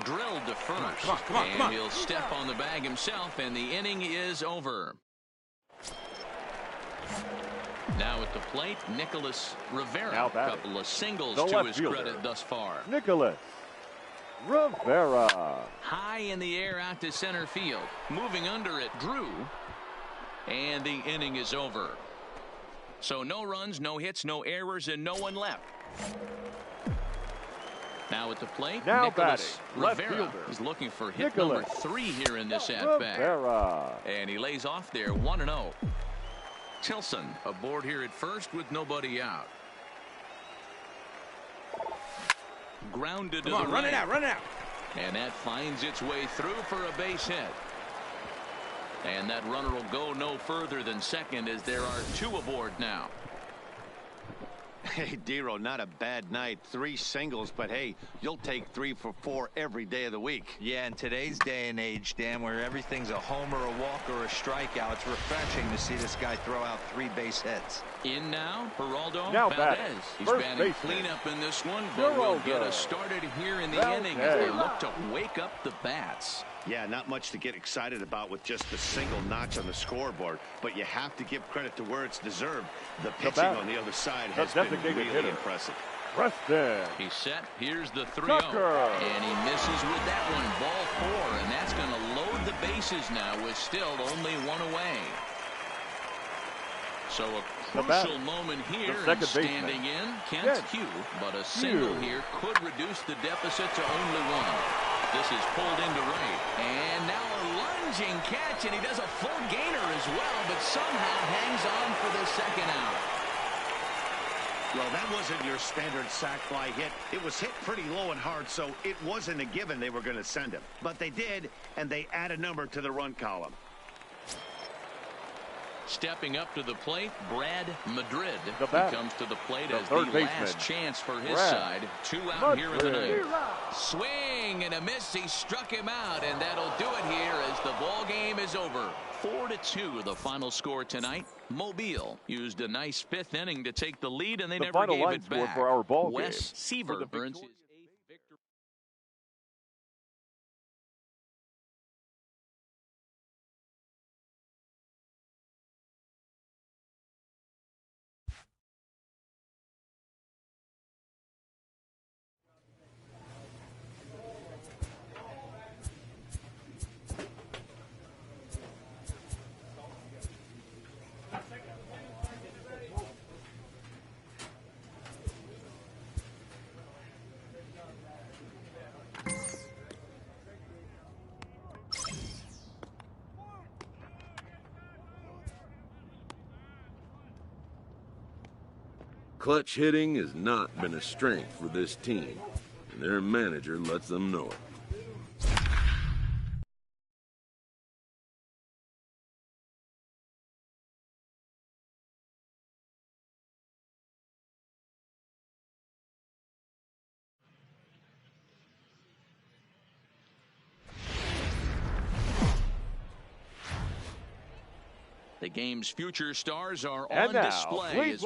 Drilled to first. Come on. He'll step on the bag himself, and the inning is over. Now at the plate, Nicholas Rivera. A couple of singles to his credit thus far. Nicholas Rivera. High in the air out to center field. Moving under it, Drew. And the inning is over. So no runs, no hits, no errors, and no one left. Now at the plate, Nicholas Rivera is looking for hit number 3 here in this at-bat. And he lays off there, 1-0. Tilson aboard here at first with nobody out. Grounded to the right. Run it out. And that finds its way through for a base hit. And that runner will go no further than second, as there are 2 aboard now. Hey, Dero, not a bad night. 3 singles, but hey, you'll take 3 for 4 every day of the week. Yeah, in today's day and age, Dan, where everything's a homer, a walk, or a strikeout, it's refreshing to see this guy throw out 3 base hits. In now, Geraldo Valdez. He's batting cleanup in this one, but will get us started here in the inning as they look to wake up the bats. Yeah, not much to get excited about with just the single notch on the scoreboard, but you have to give credit to where it's deserved. The pitching on the other side has been really impressive. Preston. He's set. Here's the 3-0. And he misses with that one. Ball 4, and that's going to load the bases now with still only 1 away. So a crucial moment here, and standing in, Kent Hugh, but a single here could reduce the deficit to only 1. This is pulled into right, and now a lunging catch, and he does a full gainer as well, but somehow hangs on for the second out. Well, that wasn't your standard sac fly hit. It was hit pretty low and hard, so it wasn't a given they were going to send him. But they did, and they add a number to the run column. Stepping up to the plate, Brad Madrid. He comes to the plate as the last chance for his side. 2 out here in the ninth. Swing and a miss. He struck him out, and that'll do it here as the ball game is over. 4-2 the final score tonight. Mobile used a nice 5th inning to take the lead, and they never gave it back. For our ball Wes Seaver earns his 8th victory. Clutch hitting has not been a strength for this team, and their manager lets them know it. The game's future stars are on display.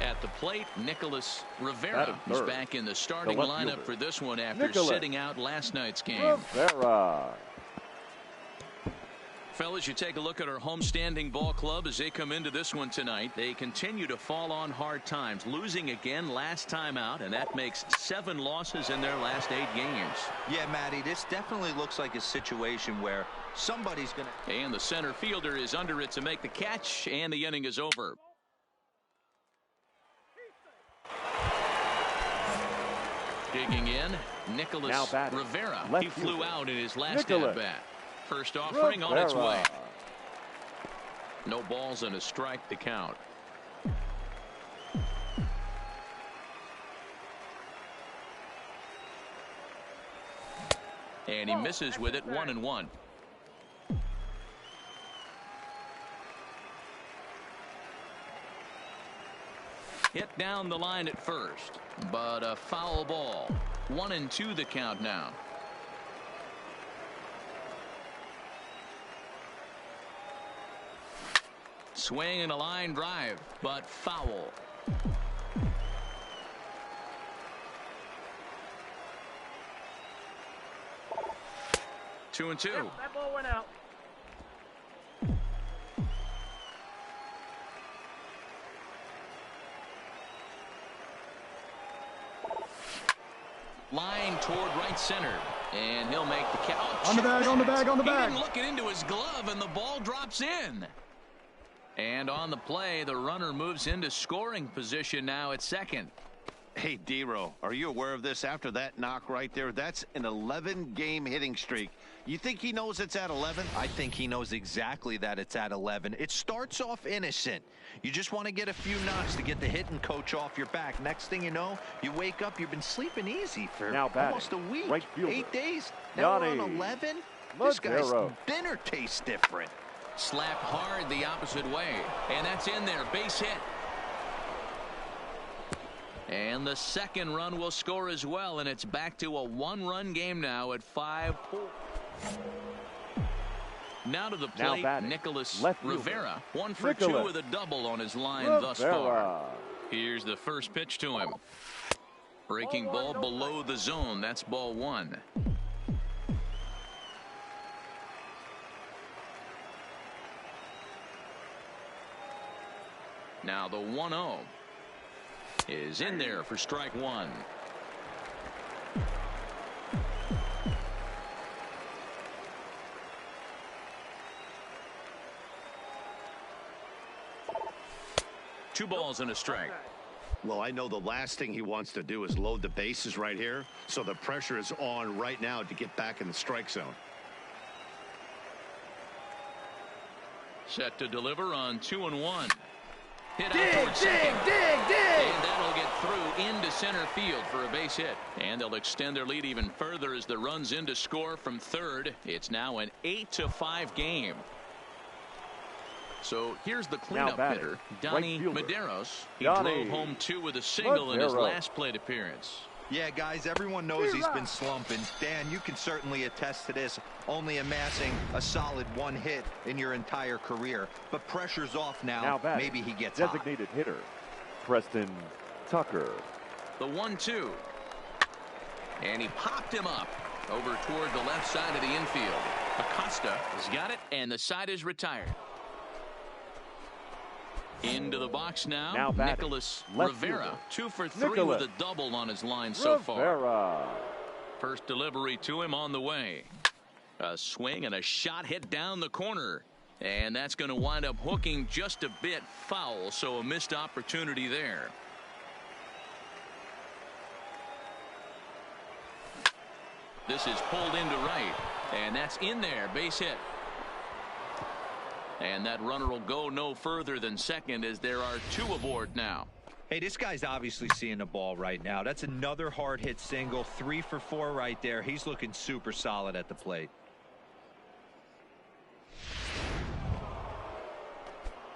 At the plate, Nicholas Rivera is back in the starting lineup for this one after sitting out last night's game. Rivera. Fellas, you take a look at our homestanding ball club as they come into this one tonight. They continue to fall on hard times, losing again last time out, and that makes 7 losses in their last 8 games. Yeah, Matty, this definitely looks like a situation where somebody's going to... And the center fielder is under it to make the catch, and the inning is over. Digging in, Nicholas Rivera. He flew out in his last at-bat. First offering on its way. No balls and a strike to count. And he misses with it, 1-1. Hit down the line at first, but a foul ball. 1-2 the count now. Swing and a line drive, but foul. Two and two. Yep, that ball went out. Line toward right center, and he'll make the catch. On the bag, on the bag, on the bag. He didn't look it into his glove, and the ball drops in. And on the play, the runner moves into scoring position now at second. Hey, D-Row, are you aware of this? After that knock right there, that's an 11-game hitting streak. You think he knows it's at 11? I think he knows exactly that it's at 11. It starts off innocent. You just want to get a few knocks to get the hitting coach off your back. Next thing you know, you wake up, you've been sleeping easy for almost a week, right 8 days. Now we're on 11? This guy's dinner tastes different. Slapped hard the opposite way, and that's in there, base hit. And the second run will score as well, and it's back to a 1-run game now at 5-4. Now to the plate, Nicholas Rivera. 1 for 2 with a double on his line thus far. Here's the first pitch to him. Breaking ball below the zone. That's ball 1. Now the 1-0 is in there for strike 1. Two balls and a strike. Well, I know the last thing he wants to do is load the bases right here, so the pressure is on right now to get back in the strike zone. Set to deliver on 2-1. Hit out towards second. And that'll get through into center field for a base hit. And they'll extend their lead even further as the runs in to score from third. It's now an 8-5 game. So here's the cleanup hitter, Donnie Medeiros. He drove home 2 with a single in his last plate appearance. Yeah, guys, everyone knows he's been slumping. Dan, you can certainly attest to this, only amassing a solid 1 hit in your entire career. But pressure's off now. Maybe he gets designated hitter, Preston Tucker. The 1-2. And he popped him up over toward the left side of the infield. Acosta has got it, and the side is retired. Into the box now, Nicholas Rivera. 2 for 3 with a double on his line so far. First delivery to him on the way. A swing and a shot hit down the corner. And that's going to wind up hooking just a bit foul, so a missed opportunity there. This is pulled into right, and that's in there, base hit. And that runner will go no further than second as there are 2 aboard now. Hey, this guy's obviously seeing the ball right now. That's another hard hit single. 3 for 4 right there. He's looking super solid at the plate.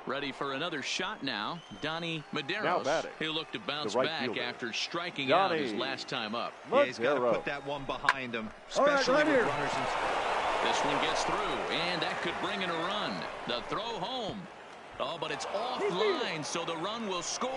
Ready for another shot now, Donnie Medeiros. He'll look to bounce back after striking out his last time up. Yeah, he's got to put that one behind him, especially with runners in. This one gets through, and that could bring in a run. The throw home. Oh, but it's offline, so the run will score.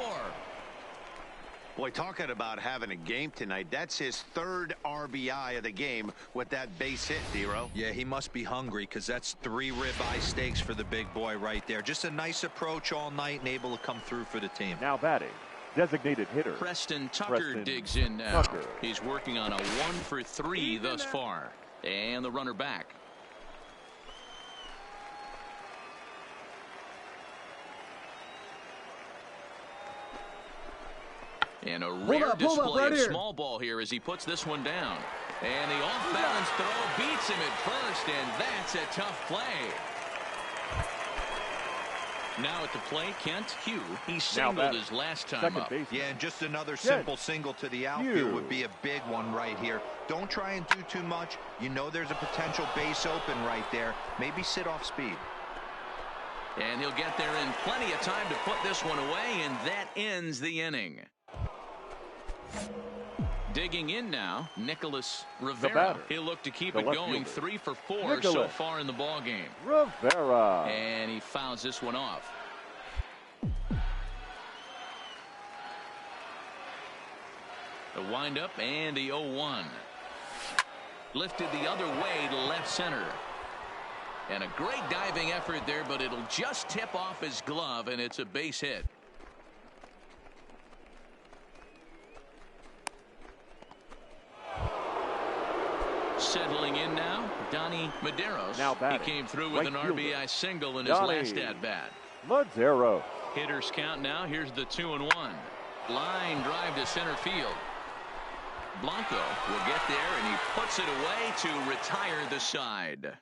Boy, talking about having a game tonight, that's his third RBI of the game with that base hit, Dero. Yeah, he must be hungry because that's 3 ribeye steaks for the big boy right there. Just a nice approach all night and able to come through for the team. Now batting, designated hitter Preston Tucker digs in now. He's working on a 1-for-3 thus far. And the runner back. And a rare display of small ball here as he puts this one down. And the off-balance throw beats him at first, and that's a tough play. Now at the plate, Kent Hugh. He singled his last time up. Yeah, and just another simple single to the outfield would be a big one right here. Don't try and do too much. You know there's a potential base open right there. Maybe sit off speed. And he'll get there in plenty of time to put this one away, and that ends the inning. Digging in now, Nicholas Rivera. He'll look to keep it going. 3 for 4 so far in the ball game. Rivera. And he fouls this one off. The windup and the 0-1. Lifted the other way to left center. And a great diving effort there, but it'll just tip off his glove, and it's a base hit. Settling in now, Donnie Medeiros. He came through with an RBI single in his last at-bat. Medeiros. Hitters count now. Here's the 2-1. Line drive to center field. Blanco will get there, and he puts it away to retire the side.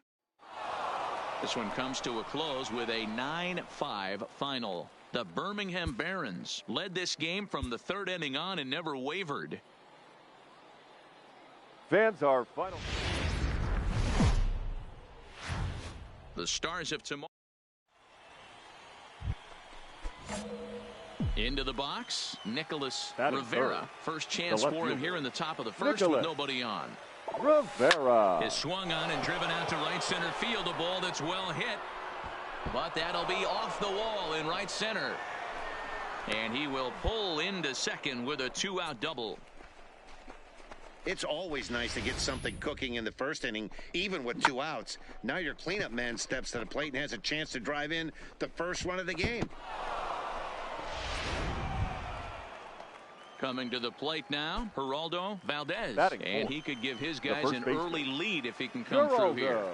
This one comes to a close with a 9-5 final. The Birmingham Barons led this game from the 3rd inning on and never wavered. Fans are final. The Stars of tomorrow. Into the box, Nicholas Rivera. First chance for him here in the top of the first with nobody on. Rivera is swung on and driven out to right center field. A ball that's well hit, but that'll be off the wall in right center. And he will pull into second with a 2-out double. It's always nice to get something cooking in the first inning, even with 2 outs. Now your cleanup man steps to the plate and has a chance to drive in the first run of the game. Coming to the plate now, Geraldo Valdez. And he could give his guys an early lead if he can come through here.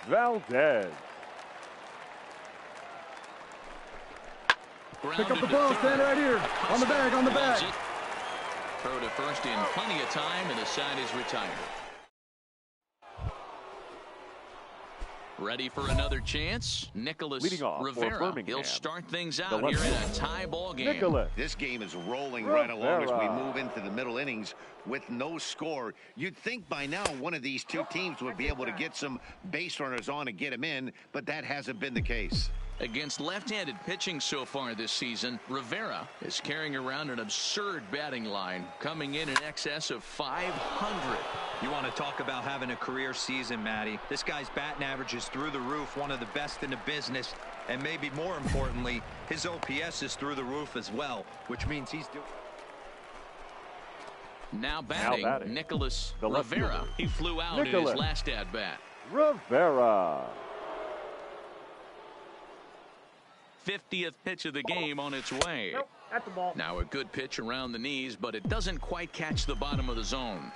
Valdez. Pick up the ball, stand right here. On the bag, on the bag. Throw to first in plenty of time, and the side is retired. Ready for another chance, Nicholas Rivera. He'll start things out here in a tie ball game. This game is rolling right along as we move into the middle innings with no score. You'd think by now one of these two teams would be able to get some base runners on and get them in, but that hasn't been the case. Against left-handed pitching so far this season, Rivera is carrying around an absurd batting line, coming in excess of 500. You want to talk about having a career season, Matty. This guy's batting average is through the roof, one of the best in the business, and maybe more importantly, his OPS is through the roof as well, which means he's doing... Now batting, Nicholas Rivera. He flew out in his last at-bat. Rivera. 50th pitch of the game on its way. Nope, at the ball. Now a good pitch around the knees, but it doesn't quite catch the bottom of the zone.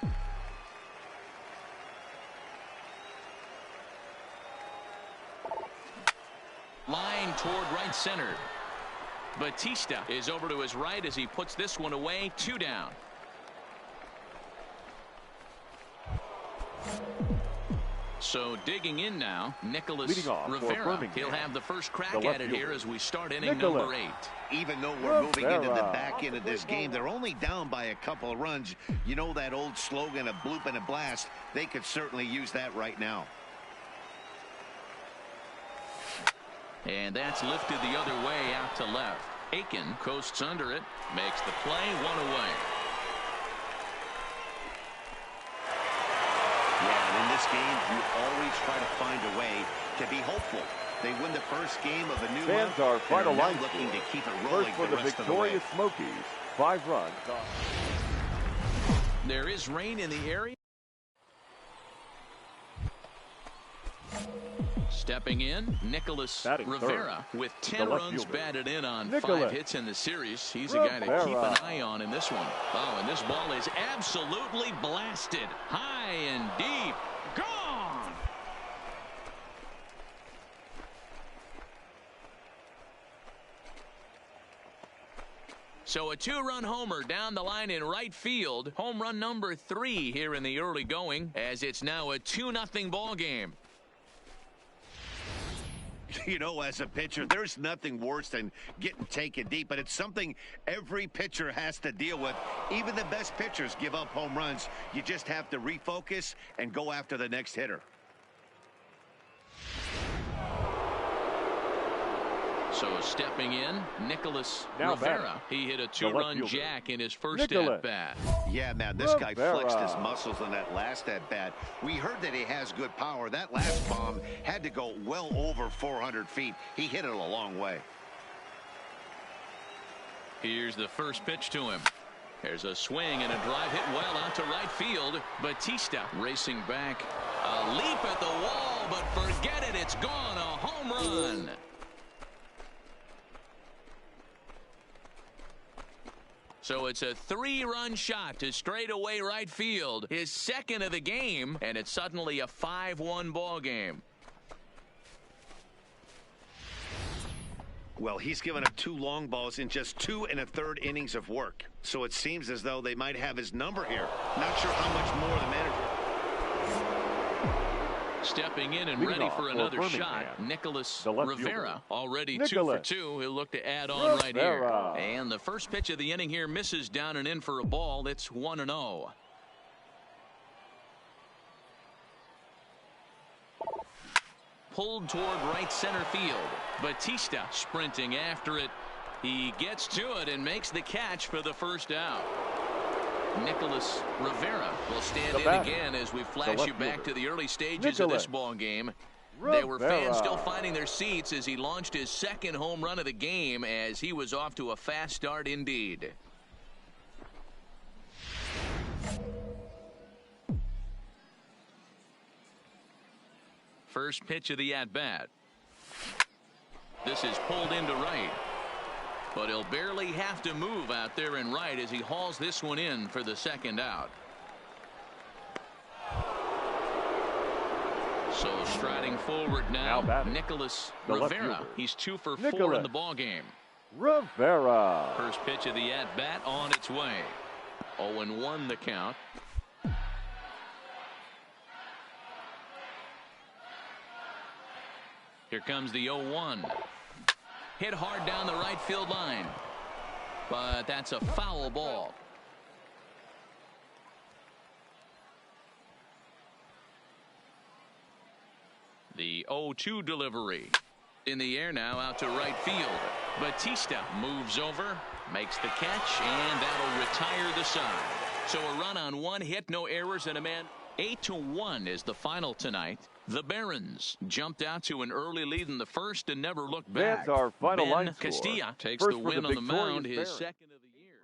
Line toward right center. Batista is over to his right as he puts this one away. 2 down. So digging in now, Nicholas Rivera. He'll have the first crack at it here as we start inning number 8. Even though we're moving into the back end of this game, they're only down by a couple of runs. You know that old slogan, a bloop and a blast. They could certainly use that right now. And that's lifted the other way out to left. Aiken coasts under it, makes the play, 1 away. In this game, you always try to find a way to be hopeful. They win the first game of a new Fans are final line looking to keep it First rolling for the victorious Smokies, 5 runs. There is rain in the area. Stepping in, Nicholas Rivera with 10 runs batted in on 5 hits in the series. He's a guy to keep an eye on in this one. Oh, and this ball is absolutely blasted. High and deep. Gone! So a 2-run homer down the line in right field. Home run number 3 here in the early going, as it's now a 2-0 ball game. You know, as a pitcher, there's nothing worse than getting taken deep, but it's something every pitcher has to deal with. Even the best pitchers give up home runs. You just have to refocus and go after the next hitter. So stepping in, Nicholas Rivera. He hit a 2-run jack in his first at-bat. Yeah, man, this guy flexed his muscles on that last at-bat. We heard that he has good power. That last bomb had to go well over 400 feet. He hit it a long way. Here's the first pitch to him. There's a swing and a drive hit well out to right field. Batista racing back. A leap at the wall, but forget it. It's gone. A home run. So it's a 3-run shot to straightaway right field, his second of the game, and it's suddenly a 5-1 ball game. Well, he's given up 2 long balls in just 2 1/3 innings of work. So it seems as though they might have his number here. Not sure how much more the manager. Stepping in and ready for another shot, Nicholas Rivera, already 2 for 2. He'll look to add on right here. And the first pitch of the inning here misses down and in for a ball. It's 1-0. Pulled toward right center field. Batista sprinting after it. He gets to it and makes the catch for the first out. Nicholas Rivera will stand in again as we flash you back to the early stages of this ball game. There were fans still finding their seats as he launched his second home run of the game, as he was off to a fast start indeed. First pitch of the at-bat. This is pulled into right. But he'll barely have to move out there in right as he hauls this one in for the second out. So striding forward now Nicholas Rivera. He's 2 for 4 in the ball game. Rivera. First pitch of the at-bat on its way. 0-1 the count. Here comes the 0-1. Hit hard down the right field line. But that's a foul ball. The 0-2 delivery. In the air now out to right field. Batista moves over, makes the catch, and that'll retire the side. So a run on 1 hit, no errors, and a man. 8-1 is the final tonight. The Barons jumped out to an early lead in the first and never looked back. That's our final line score. Castilla takes the win on the mound, his second of the year.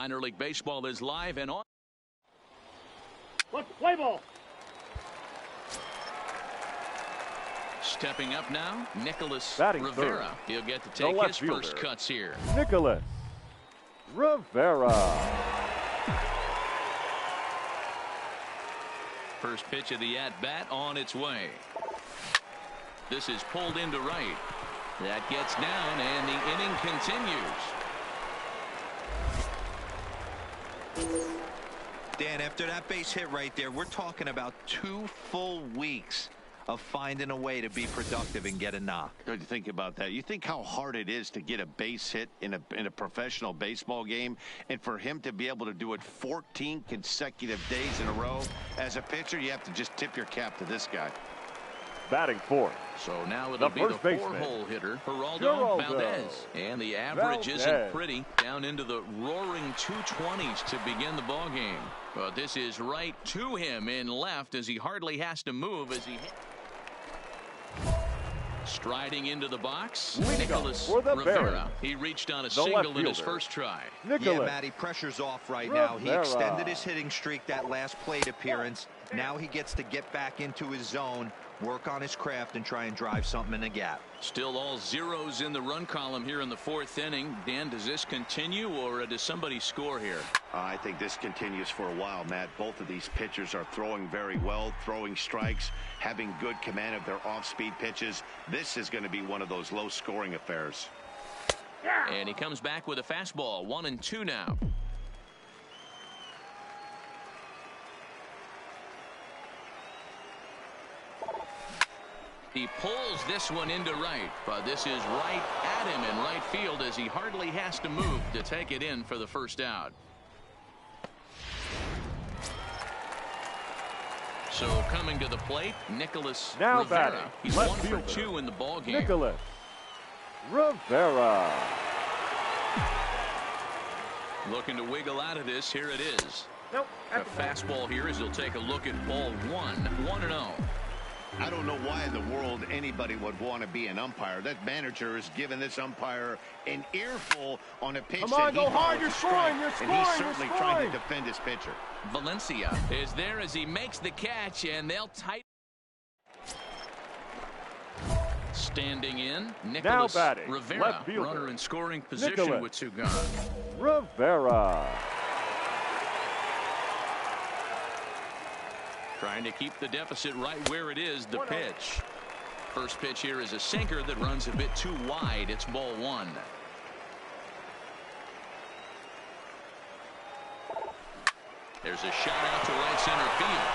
Minor League Baseball is live and on. Let's play ball. Stepping up now, Nicholas Batting Rivera. third. He'll get to The take left his fielder, first cuts here. Nicholas Rivera. First pitch of the at-bat on its way. This is pulled into right. That gets down, and the inning continues. Dan, after that base hit right there, we're talking about 2 full weeks of finding a way to be productive and get a knock. Good to think about that. You think how hard it is to get a base hit in a professional baseball game, and for him to be able to do it 14 consecutive days in a row. As a pitcher, you have to just tip your cap to this guy. Batting fourth. So now it'll be the four-hole hitter, Geraldo Valdez. And the average isn't pretty, down into the roaring 220s to begin the ball game. But this is right to him in left as he hardly has to move as he hits. Striding into the box, Nicholas Rivera. He reached on a single in his first try. Yeah, Matty, pressure's off right now. He extended his hitting streak that last plate appearance. Now he gets to get back into his zone, work on his craft, and try and drive something in the gap. Still all zeros in the run column here in the fourth inning. Dan, does this continue, or does somebody score here? I think this continues for a while, Matt. Both of these pitchers are throwing very well, throwing strikes, having good command of their off-speed pitches. This is going to be one of those low-scoring affairs. And he comes back with a fastball, 1-2 now. He pulls this one into right, but this is right at him in right field as he hardly has to move to take it in for the first out. So coming to the plate, Nicholas Rivera. He's 1 for 2 in the ball game. Nicholas Rivera. Looking to wiggle out of this. Here it is. Nope. A fastball here as he'll take a look at ball 1-0. I don't know why in the world anybody would want to be an umpire. That manager is giving this umpire an earful on a pitch. Come on, go hard, you're scoring, and he's certainly trying to defend his pitcher. Valencia is there as he makes the catch, and they'll tighten. Standing in, Nicholas Rivera, runner in scoring position with 2 gone. Rivera. Trying to keep the deficit right where it is, the pitch. First pitch here is a sinker that runs a bit too wide. It's ball 1. There's a shot out to right center field.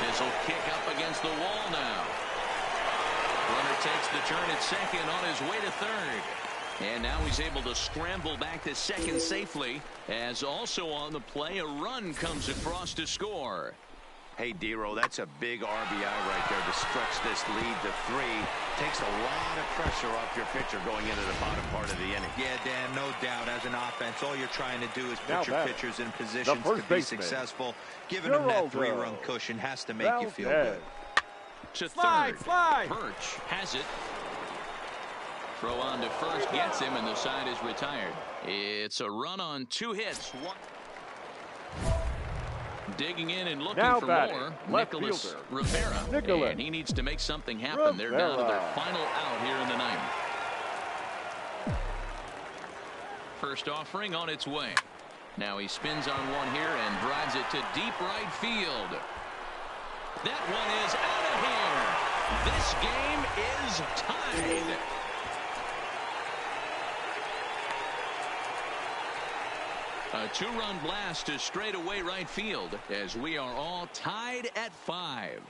This will kick up against the wall now. Runner takes the turn at second on his way to third. And now he's able to scramble back to second safely, as also on the play a run comes across to score. Hey, Dero, that's a big RBI right there to stretch this lead to 3. Takes a lot of pressure off your pitcher going into the bottom part of the inning. Yeah, Dan, no doubt. As an offense, all you're trying to do is put your pitchers in positions to be successful. Giving them that 3-run cushion has to make you feel good. To third, Birch has it. Throw on to first gets him, and the side is retired. It's a run on 2 hits. Digging in and looking for more, Nicholas Rivera. And he needs to make something happen. They're down to their final out here in the 9th. First offering on its way. Now he spins on one here and drives it to deep right field. That one is out of here. This game is tied. A 2-run blast to straightaway right field as we are all tied at 5.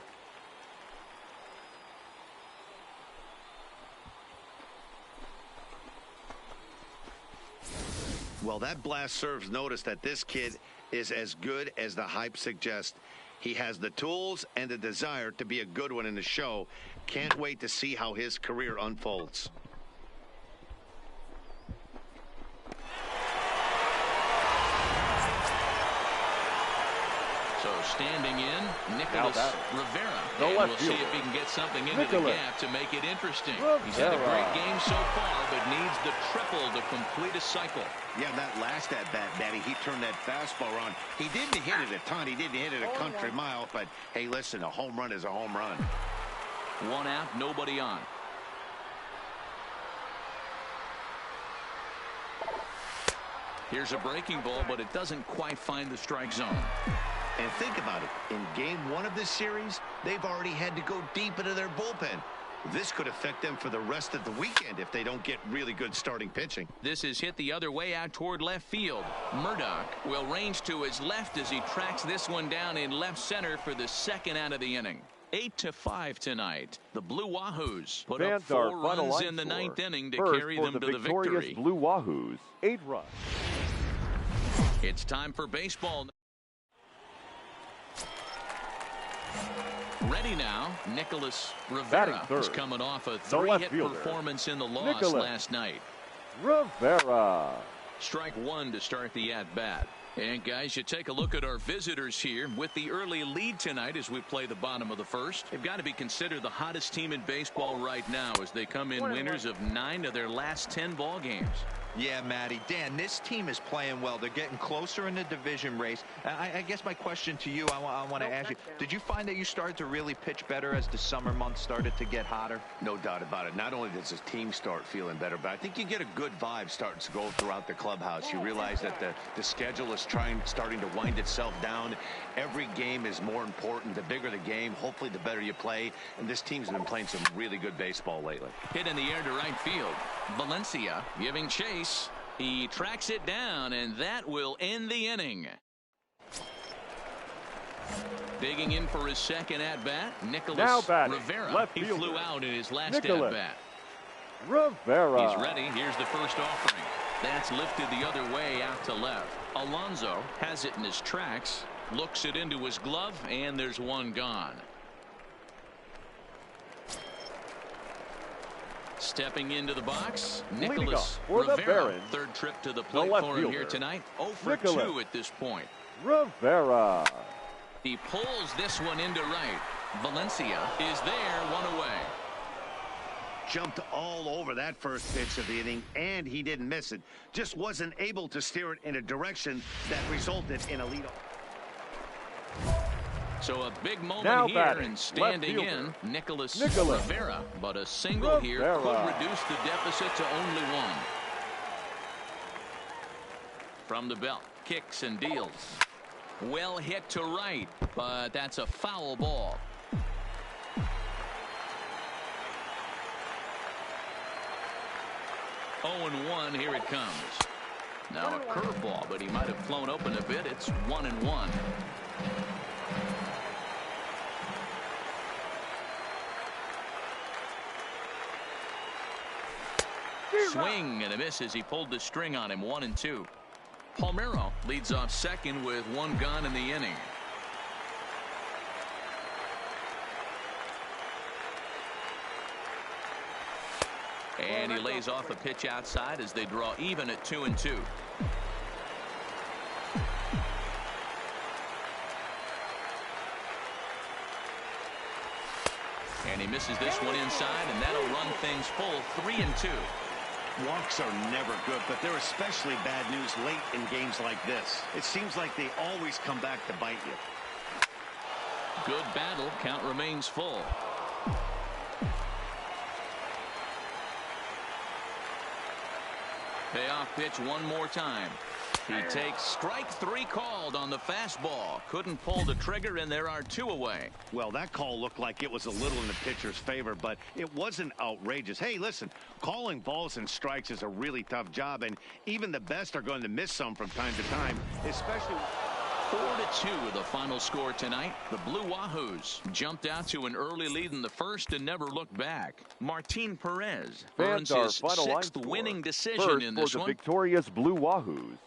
Well, that blast serves notice that this kid is as good as the hype suggests. He has the tools and the desire to be a good one in the show. Can't wait to see how his career unfolds. Standing in, Nicholas Rivera. And we'll see if he can get something into the gap to make it interesting. He's had a great game so far, but needs the triple to complete a cycle. Yeah, that last at-bat, Matty, he turned that fastball around. He didn't hit it a ton. He didn't hit it a country mile. But, hey, listen, a home run is a home run. One out, nobody on. Here's a breaking ball, but it doesn't quite find the strike zone. And think about it. In game 1 of this series, they've already had to go deep into their bullpen. This could affect them for the rest of the weekend if they don't get really good starting pitching. This is hit the other way out toward left field. Murdoch will range to his left as he tracks this one down in left center for the second out of the inning. 8-5 tonight. The Blue Wahoos put up 4 runs in the 9th inning to carry them to the victory. Blue Wahoos, 8 runs. It's time for baseball. Ready now, Nicholas Rivera is coming off a 3-hit performance in the loss last night. Rivera. Strike 1 to start the at-bat. And guys, you take a look at our visitors here with the early lead tonight as we play the bottom of the first. They've got to be considered the hottest team in baseball right now as they come in winners of 9 of their last 10 ball games. Yeah, Matty. Dan, this team is playing well. They're getting closer in the division race. I guess my question to you, I want to ask you, did you find that you started to really pitch better as the summer months started to get hotter? No doubt about it. Not only does the team start feeling better, but I think you get a good vibe starting to go throughout the clubhouse. You realize that the schedule is starting to wind itself down. Every game is more important. The bigger the game, hopefully the better you play. And this team's been playing some really good baseball lately. Hit in the air to right field. Valencia giving chase. He tracks it down, and that will end the inning. Digging in for his second at-bat, Nicholas Rivera. He flew out in his last at-bat. Rivera. He's ready. Here's the first offering. That's lifted the other way out to left. Alonso has it in his tracks, looks it into his glove, and there's one gone. Stepping into the box, Nicholas Rivera. Third trip to the plate for him here tonight. 0 for 2 at this point. Rivera. He pulls this one into right. Valencia is there, 1 away. Jumped all over that first pitch of the inning, and he didn't miss it. Just wasn't able to steer it in a direction that resulted in a leadoff. So a big moment here, and standing in, Nicholas Rivera. But a single here could reduce the deficit to only 1. From the belt, kicks and deals. Well hit to right, but that's a foul ball. Oh, 1 here it comes. Now a curveball, but he might have flown open a bit. It's 1-1. Swing and a miss as he pulled the string on him. 1-2. Palmeiro leads off second with 1 gone in the inning. And he lays off a pitch outside as they draw even at 2-2. And he misses this one inside, and that'll run things full. 3-2. Walks are never good, but they're especially bad news late in games like this. It seems like they always come back to bite you. Good battle. Count remains full. Payoff pitch one more time. He takes strike 3 called on the fastball. Couldn't pull the trigger, and there are 2 away. Well, that call looked like it was a little in the pitcher's favor, but it wasn't outrageous. Hey, listen, calling balls and strikes is a really tough job, and even the best are going to miss some from time to time, especially... 4-2 the final score tonight. The Blue Wahoos jumped out to an early lead in the first and never looked back. Martin Perez earns his 6th winning decision in this one. one. Victorious Blue Wahoos.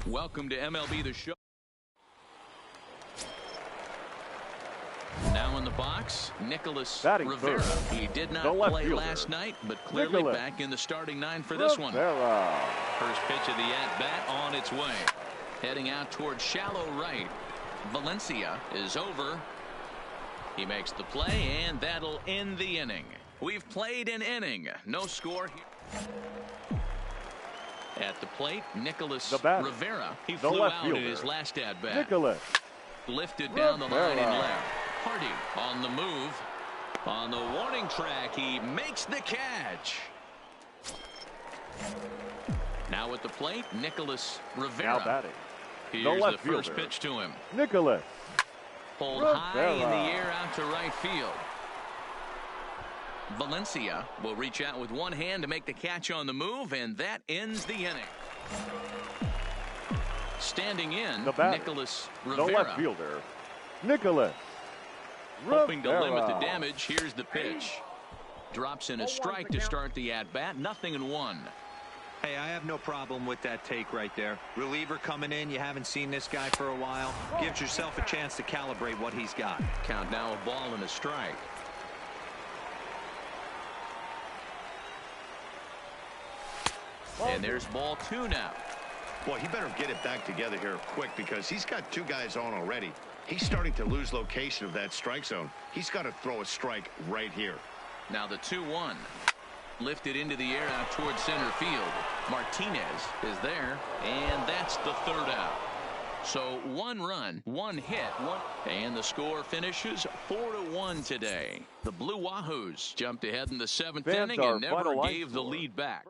Welcome to MLB The Show. Now in the box, Nicholas Rivera. He did not play last night, but clearly back in the starting 9 for this one. First pitch of the at-bat on its way. Heading out towards shallow right. Valencia is over. He makes the play, and that'll end the inning. We've played an inning. No score here. At the plate, Nicholas Rivera. He flew out in his last at-bat. Nicholas. Lifted down the line and left. Hardy on the move. On the warning track, he makes the catch. Now at the plate, Nicholas Rivera. Now batting. Here's the first pitch to him. Nicholas. Pulled high in the air out to right field. Valencia will reach out with one hand to make the catch on the move, and that ends the inning. Standing in, Nicholas Rivera. The left fielder, Nicholas Hoping Rivera. to limit the damage. Here's the pitch. Drops in a strike to start the at-bat. 0-1. Hey, I have no problem with that take right there. Reliever coming in. You haven't seen this guy for a while. Gives yourself a chance to calibrate what he's got. Count now a ball and a strike. And there's ball 2 now. Boy, he better get it back together here quick because he's got 2 guys on already. He's starting to lose location of that strike zone. He's got to throw a strike right here. Now the 2-1. Lifted into the air out towards center field. Martinez is there, and that's the 3rd out. So 1 run, 1 hit, and the score finishes 4-1 today. The Blue Wahoos jumped ahead in the 7th inning and never gave the lead back.